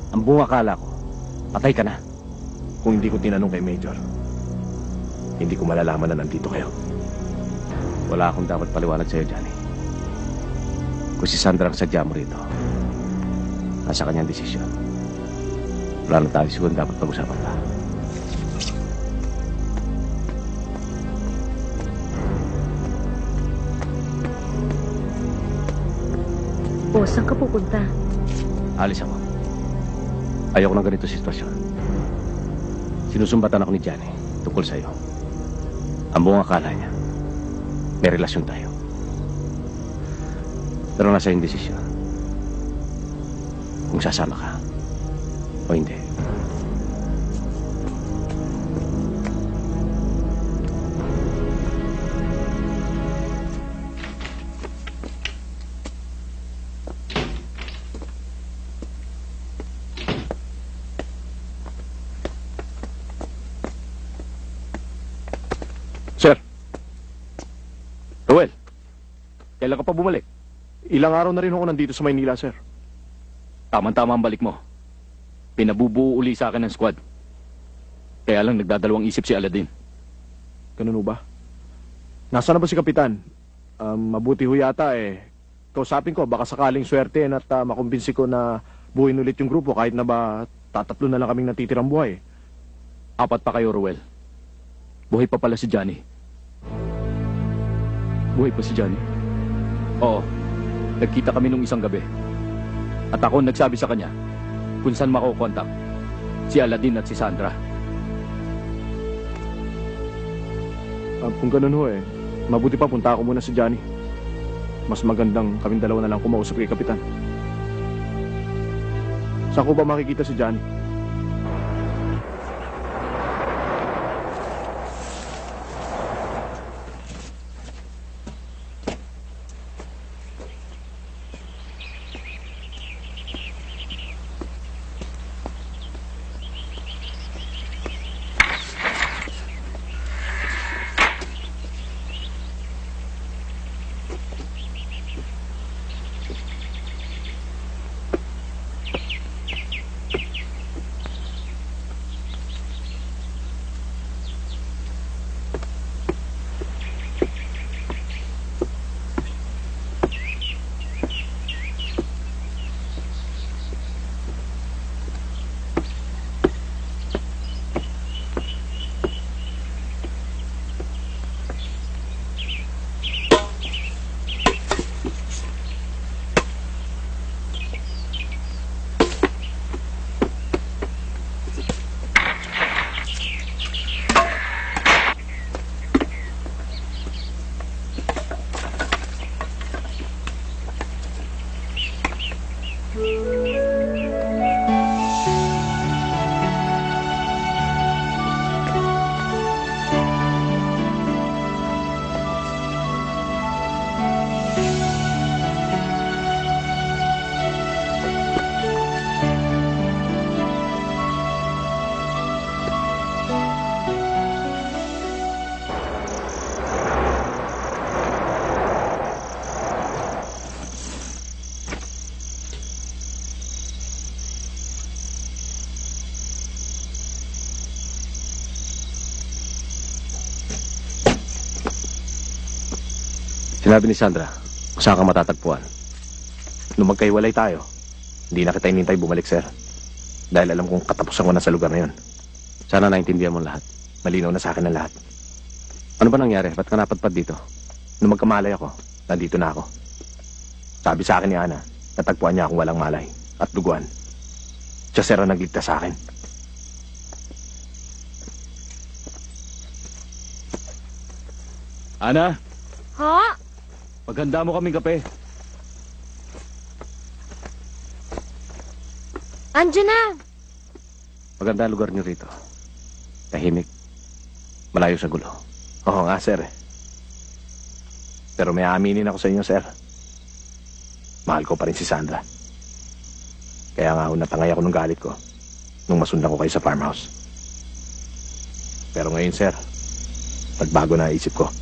Ang buong akala ko, patay ka na. Kung hindi ko tinanong kay Major, hindi ko malalaman na nandito kayo. Wala akong dapat paliwanag sa'yo, Johnny. Kung si Sandra ang sadya mo rito, nasa kanyang desisyon. Wala na tayo siguro dapat pag-usapan pa. O, saan ka pupunta? Alis ako. Ayoko ng ganito sitwasyon. Sinusumbatan ako ni Johnny tungkol sa'yo. Ang buong akala niya, may relasyon tayo. Pero nasa yung desisyon. Kung sasama ka o hindi. Sir, Ruel, kailan ka pa bumalik? ilang araw na rin ako nandito sa Maynila, sir. Tama-tama ang balik mo. Pinabubuo uli sa akin ng squad. Kaya lang nagdadalawang isip si Aladdin. Ganun ba? Nasaan na ba si Kapitan? Mabuti ho yata kausapin ko, baka sakaling swerte at makumbinsi ko na buuin ulit yung grupo kahit na ba tatatlo na lang kaming natitirang buhay. 4 pa kayo, Ruel. Buhay pa pala si Johnny. Buhay pa si Johnny? Oo. Nagkita kami nung isang gabi. At ako nagsabi sa kanya kung saan makukontak. Si Aladdin at si Sandra. Kung ganun ho mabuti pa punta ako muna si Johnny. Mas magandang kaming dalawa na lang kumausap kay Kapitan. Saan ko ba makikita si Johnny? Sinabi ni Sandra, kung saan ka matatagpuan. Nung magkahiwalay tayo, hindi na kita inintay bumalik, sir. Dahil alam kong katapusan ko na sa lugar na yun. Sana naintindihan mo lahat. Malinaw na sa akin ang lahat. Ano ba nangyari? Ba't ka napadpad dito? Nung magkamalay ako, nandito na ako. Sabi sa akin ni Ana, natagpuan niya akong walang malay at duguan. Siya, sir, ang nagligtas sa akin. Ana, Ha? paghanda mo kaming kape. Andiyan na. Maganda ang lugar niyo rito. Tahimik. Malayo sa gulo. Oo nga, sir. Pero may aaminin ako sa inyo, sir. Mahal ko pa rin si Sandra. Kaya nga natangay ako ng galit ko nung masundan ko kayo sa farmhouse. Pero ngayon, sir, nagbago na isip ko.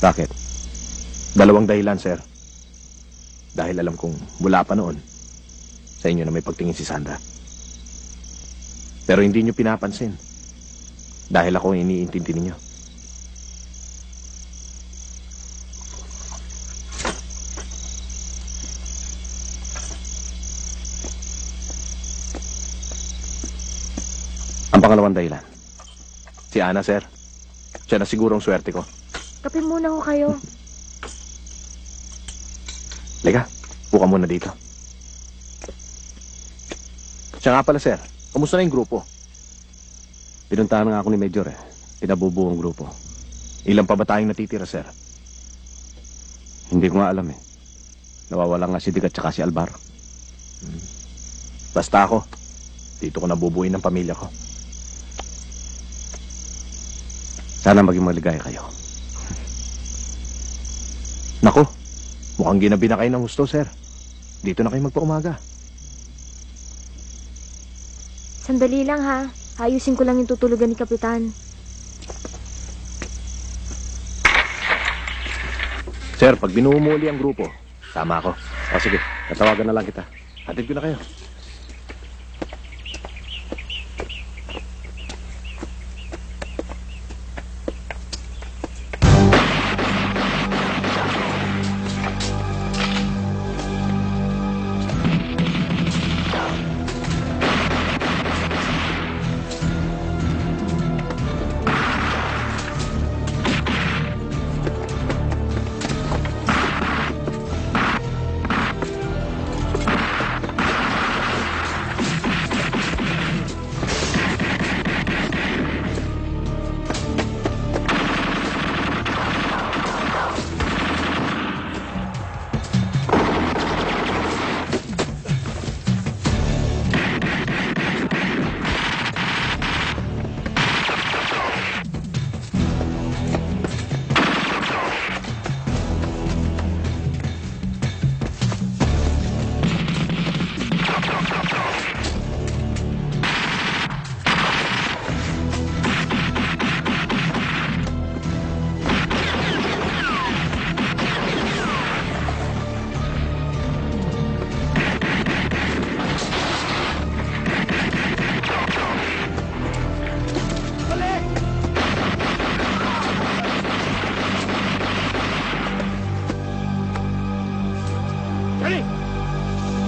Bakit? 2 dahilan, sir. Dahil alam kong mula pa noon sa inyo na may pagtingin si Sandra. Pero hindi nyo pinapansin. Dahil ako iniintindi ninyo. Ang pangalawang dahilan. Si Ana, sir. Siya na siguro ang swerte ko. Kape muna ko kayo. Liga, buka muna dito. Siya nga pala, sir. Kamusta na yung grupo? Pinuntahan nga ako ni Major eh. Pinabubuo ang grupo. Ilan pa ba tayong natitira, sir? Hindi ko nga alam eh. Nawawala nga si Dick at saka si Alvar. Basta ako, dito ko nabubuin ng pamilya ko. Sana maging maligaya kayo. Nako, mukhang ginabi na kayo ng gusto, sir. Dito na kayo magpaumaga. Sandali lang ha. Ayusin ko lang yung tutulugan ni Kapitan. Sir, pag binuo mo uli ang grupo, tama ako. O sige, tatawagan na lang kita. Hatid ko na kayo.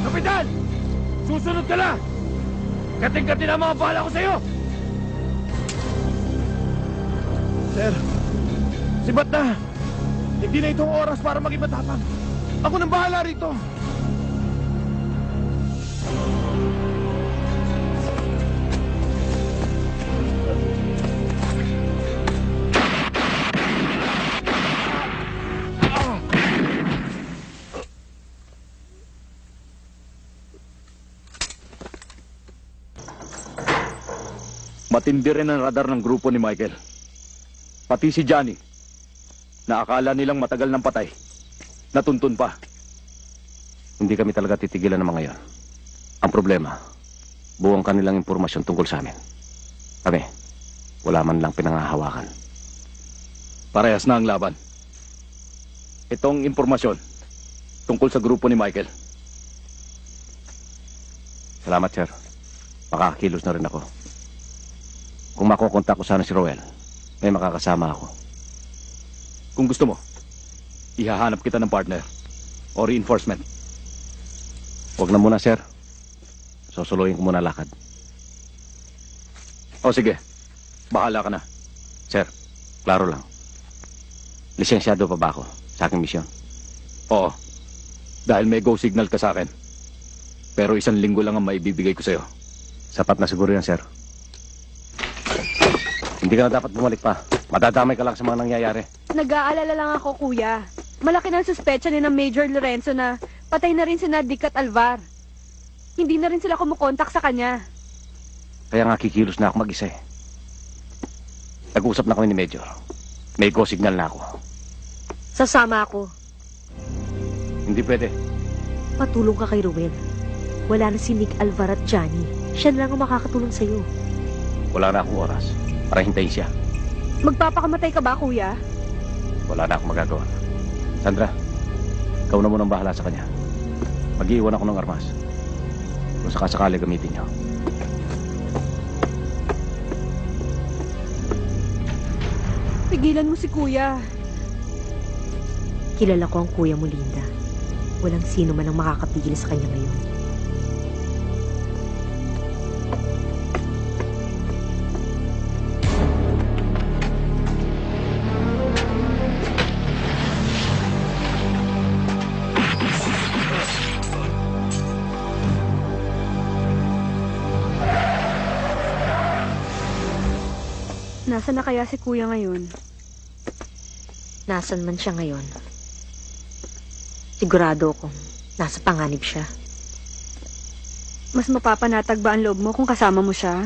Kapitan! Susunod ka na! Kating-kating ang mga bala ko sa'yo! Sir, sibat na! Hindi na itong oras para maging matapang. Ako nang bahala rito. Matindi rin ang radar ng grupo ni Michael. Pati si Johnny, na akala nilang matagal ng patay, natuntun pa. Hindi kami talaga titigilan ng mga yon. Ang problema, buong kanilang impormasyon tungkol sa amin. Kami, wala man lang pinangahawakan. Parehas na ang laban. Itong impormasyon tungkol sa grupo ni Michael. Salamat, sir. Makakakilos na rin ako. Kung makukontak ko sana si Roel, may makakasama ako. Kung gusto mo, ihahanap kita ng partner o reinforcement. Huwag na muna, sir. Susuluyin ko muna lakad. O sige, bahala ka na. Sir, klaro lang. Lisensyado pa ba ako sa aking misyon? Oo, dahil may go signal ka sa akin. Pero 1 linggo lang ang maibibigay ko sa'yo. Sapat na siguro yan, sir. Hindi ka na dapat bumalik pa. Madadamay ka lang sa mga nangyayari. Nag-aalala lang ako, kuya. Malaki ng suspecha ni ng Major Lorenzo na patay na rin sina Dick at Alvar. Hindi na rin sila kumukontak sa kanya. Kaya nga kikilos na ako mag-isa eh. Nag-usap na kami ni Major. May go signal na ako. Sasama ako. Hindi pwede. Patulong ka kay Ruel. Wala na si Nick, Alvar at Johnny. Siya na lang ang makakatulong sa'yo. Wala na akong oras para hintayin siya. Magpapakamatay ka ba, kuya? Wala na akong magagawa. Sandra, ikaw na munang bahala sa kanya. Mag-iwan ako ng armas. Kung sakasakali gamitin niyo. Pigilan mo si kuya. Kilala ko ang kuya mo, Linda. Walang sino man ang makakapigil sa kanya ngayon. Nasaan na kaya si kuya ngayon? Nasaan man siya ngayon? Sigurado akong nasa panganib siya. Mas mapapanatag ba ang loob mo kung kasama mo siya?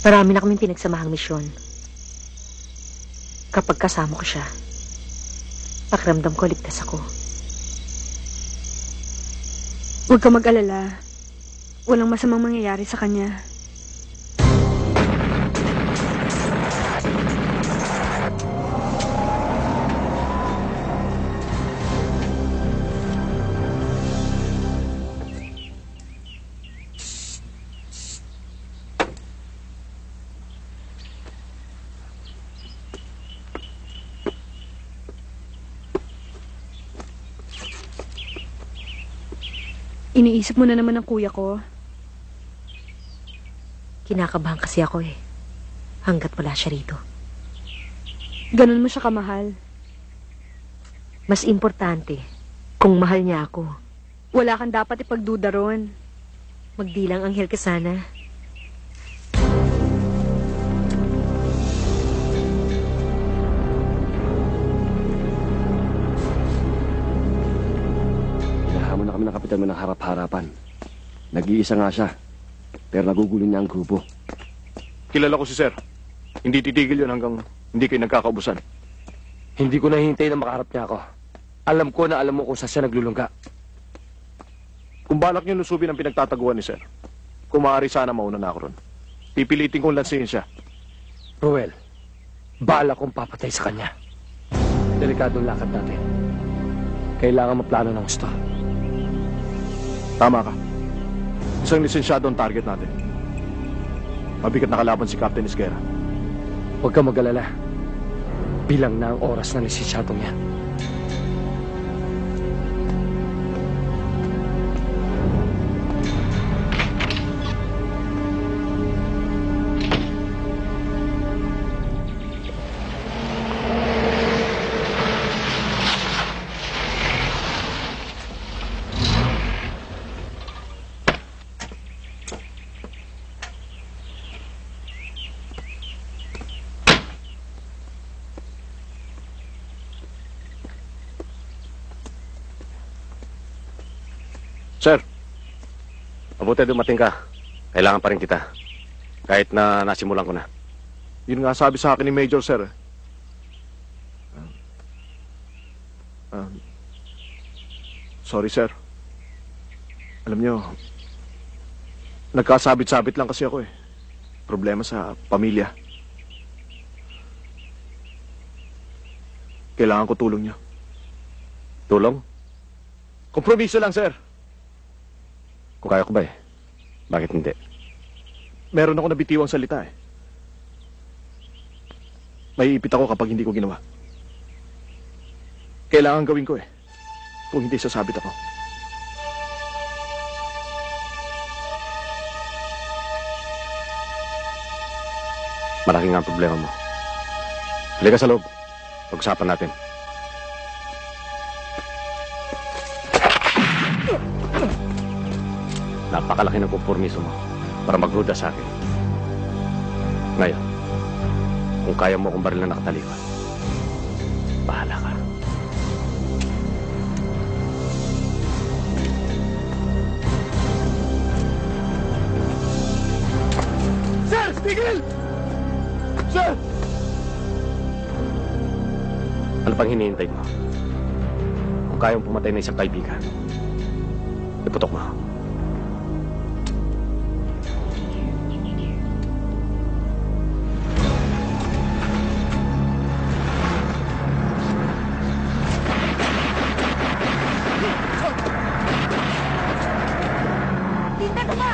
Marami na kaming pinagsamahang misyon. Kapag kasama ko siya, pakiramdam ko ligtas ako. Huwag ka mag-alala. Walang masamang mangyayari sa kanya. Iniisip mo na naman ang kuya ko. Kinakabahan kasi ako eh. Hanggat wala siya rito. Ganun mo siya kamahal. Mas importante kung mahal niya ako. Wala kang dapat ipagduda ron. Magdilang anghel ka sana. Hinahamon na kami ng kapitan mo ng harap-harapan. Nag-iisa nga siya, pero nagugulo niya ang grupo. Kilala ko si Sir. Hindi titigil yun hanggang hindi kayo nagkakaubusan. Hindi ko nahihintay na makaharap niya ako. Alam ko na alam mo kung saan siya naglulungga. Kung balak niyo lusubin ang pinagtataguan ni Sir, kung maaari sana mauna na ako ron. Pipilitin kong lansihin siya. Ruel, bala kong papatay sa kanya. Delikadong lakad natin. Kailangan maplano ng gusto. Tama ka. Isang lisensyado ang target natin. Mabigat na kalaban si Captain Esguerra. Huwag ka mag-alala. Bilang na ang oras ng lisensyadong yan. Sir, mabuti dumating ka. Kailangan pa rin kita. Kahit na nasimulan ko na. Yun nga sabi sa akin ni Major, Sir. Sorry, Sir. Alam nyo, nagkasabit-sabit lang kasi ako eh. Problema sa pamilya. Kailangan ko tulong nyo. Tulong? Kompromiso lang, Sir. Kung kaya ko ba eh. Bakit hindi? Meron ako nabitiwang salita eh. Maiipit ako kapag hindi ko ginawa. Kailangan gawin ko eh. Kung hindi, sasabit ako. Malaki nga ang problema mo. Halika sa loob. Pag-usapan natin. Napakalaki ng kompromiso mo para magduda sa akin. Ngayon, kung kaya mo akong baril na nakatalikod, bahala ka. Sir! Tigil! Sir! Ano pang hinihintay mo? Kung kaya mong pumatay ng isang kaibigan, iputok mo. Tinda ka ba?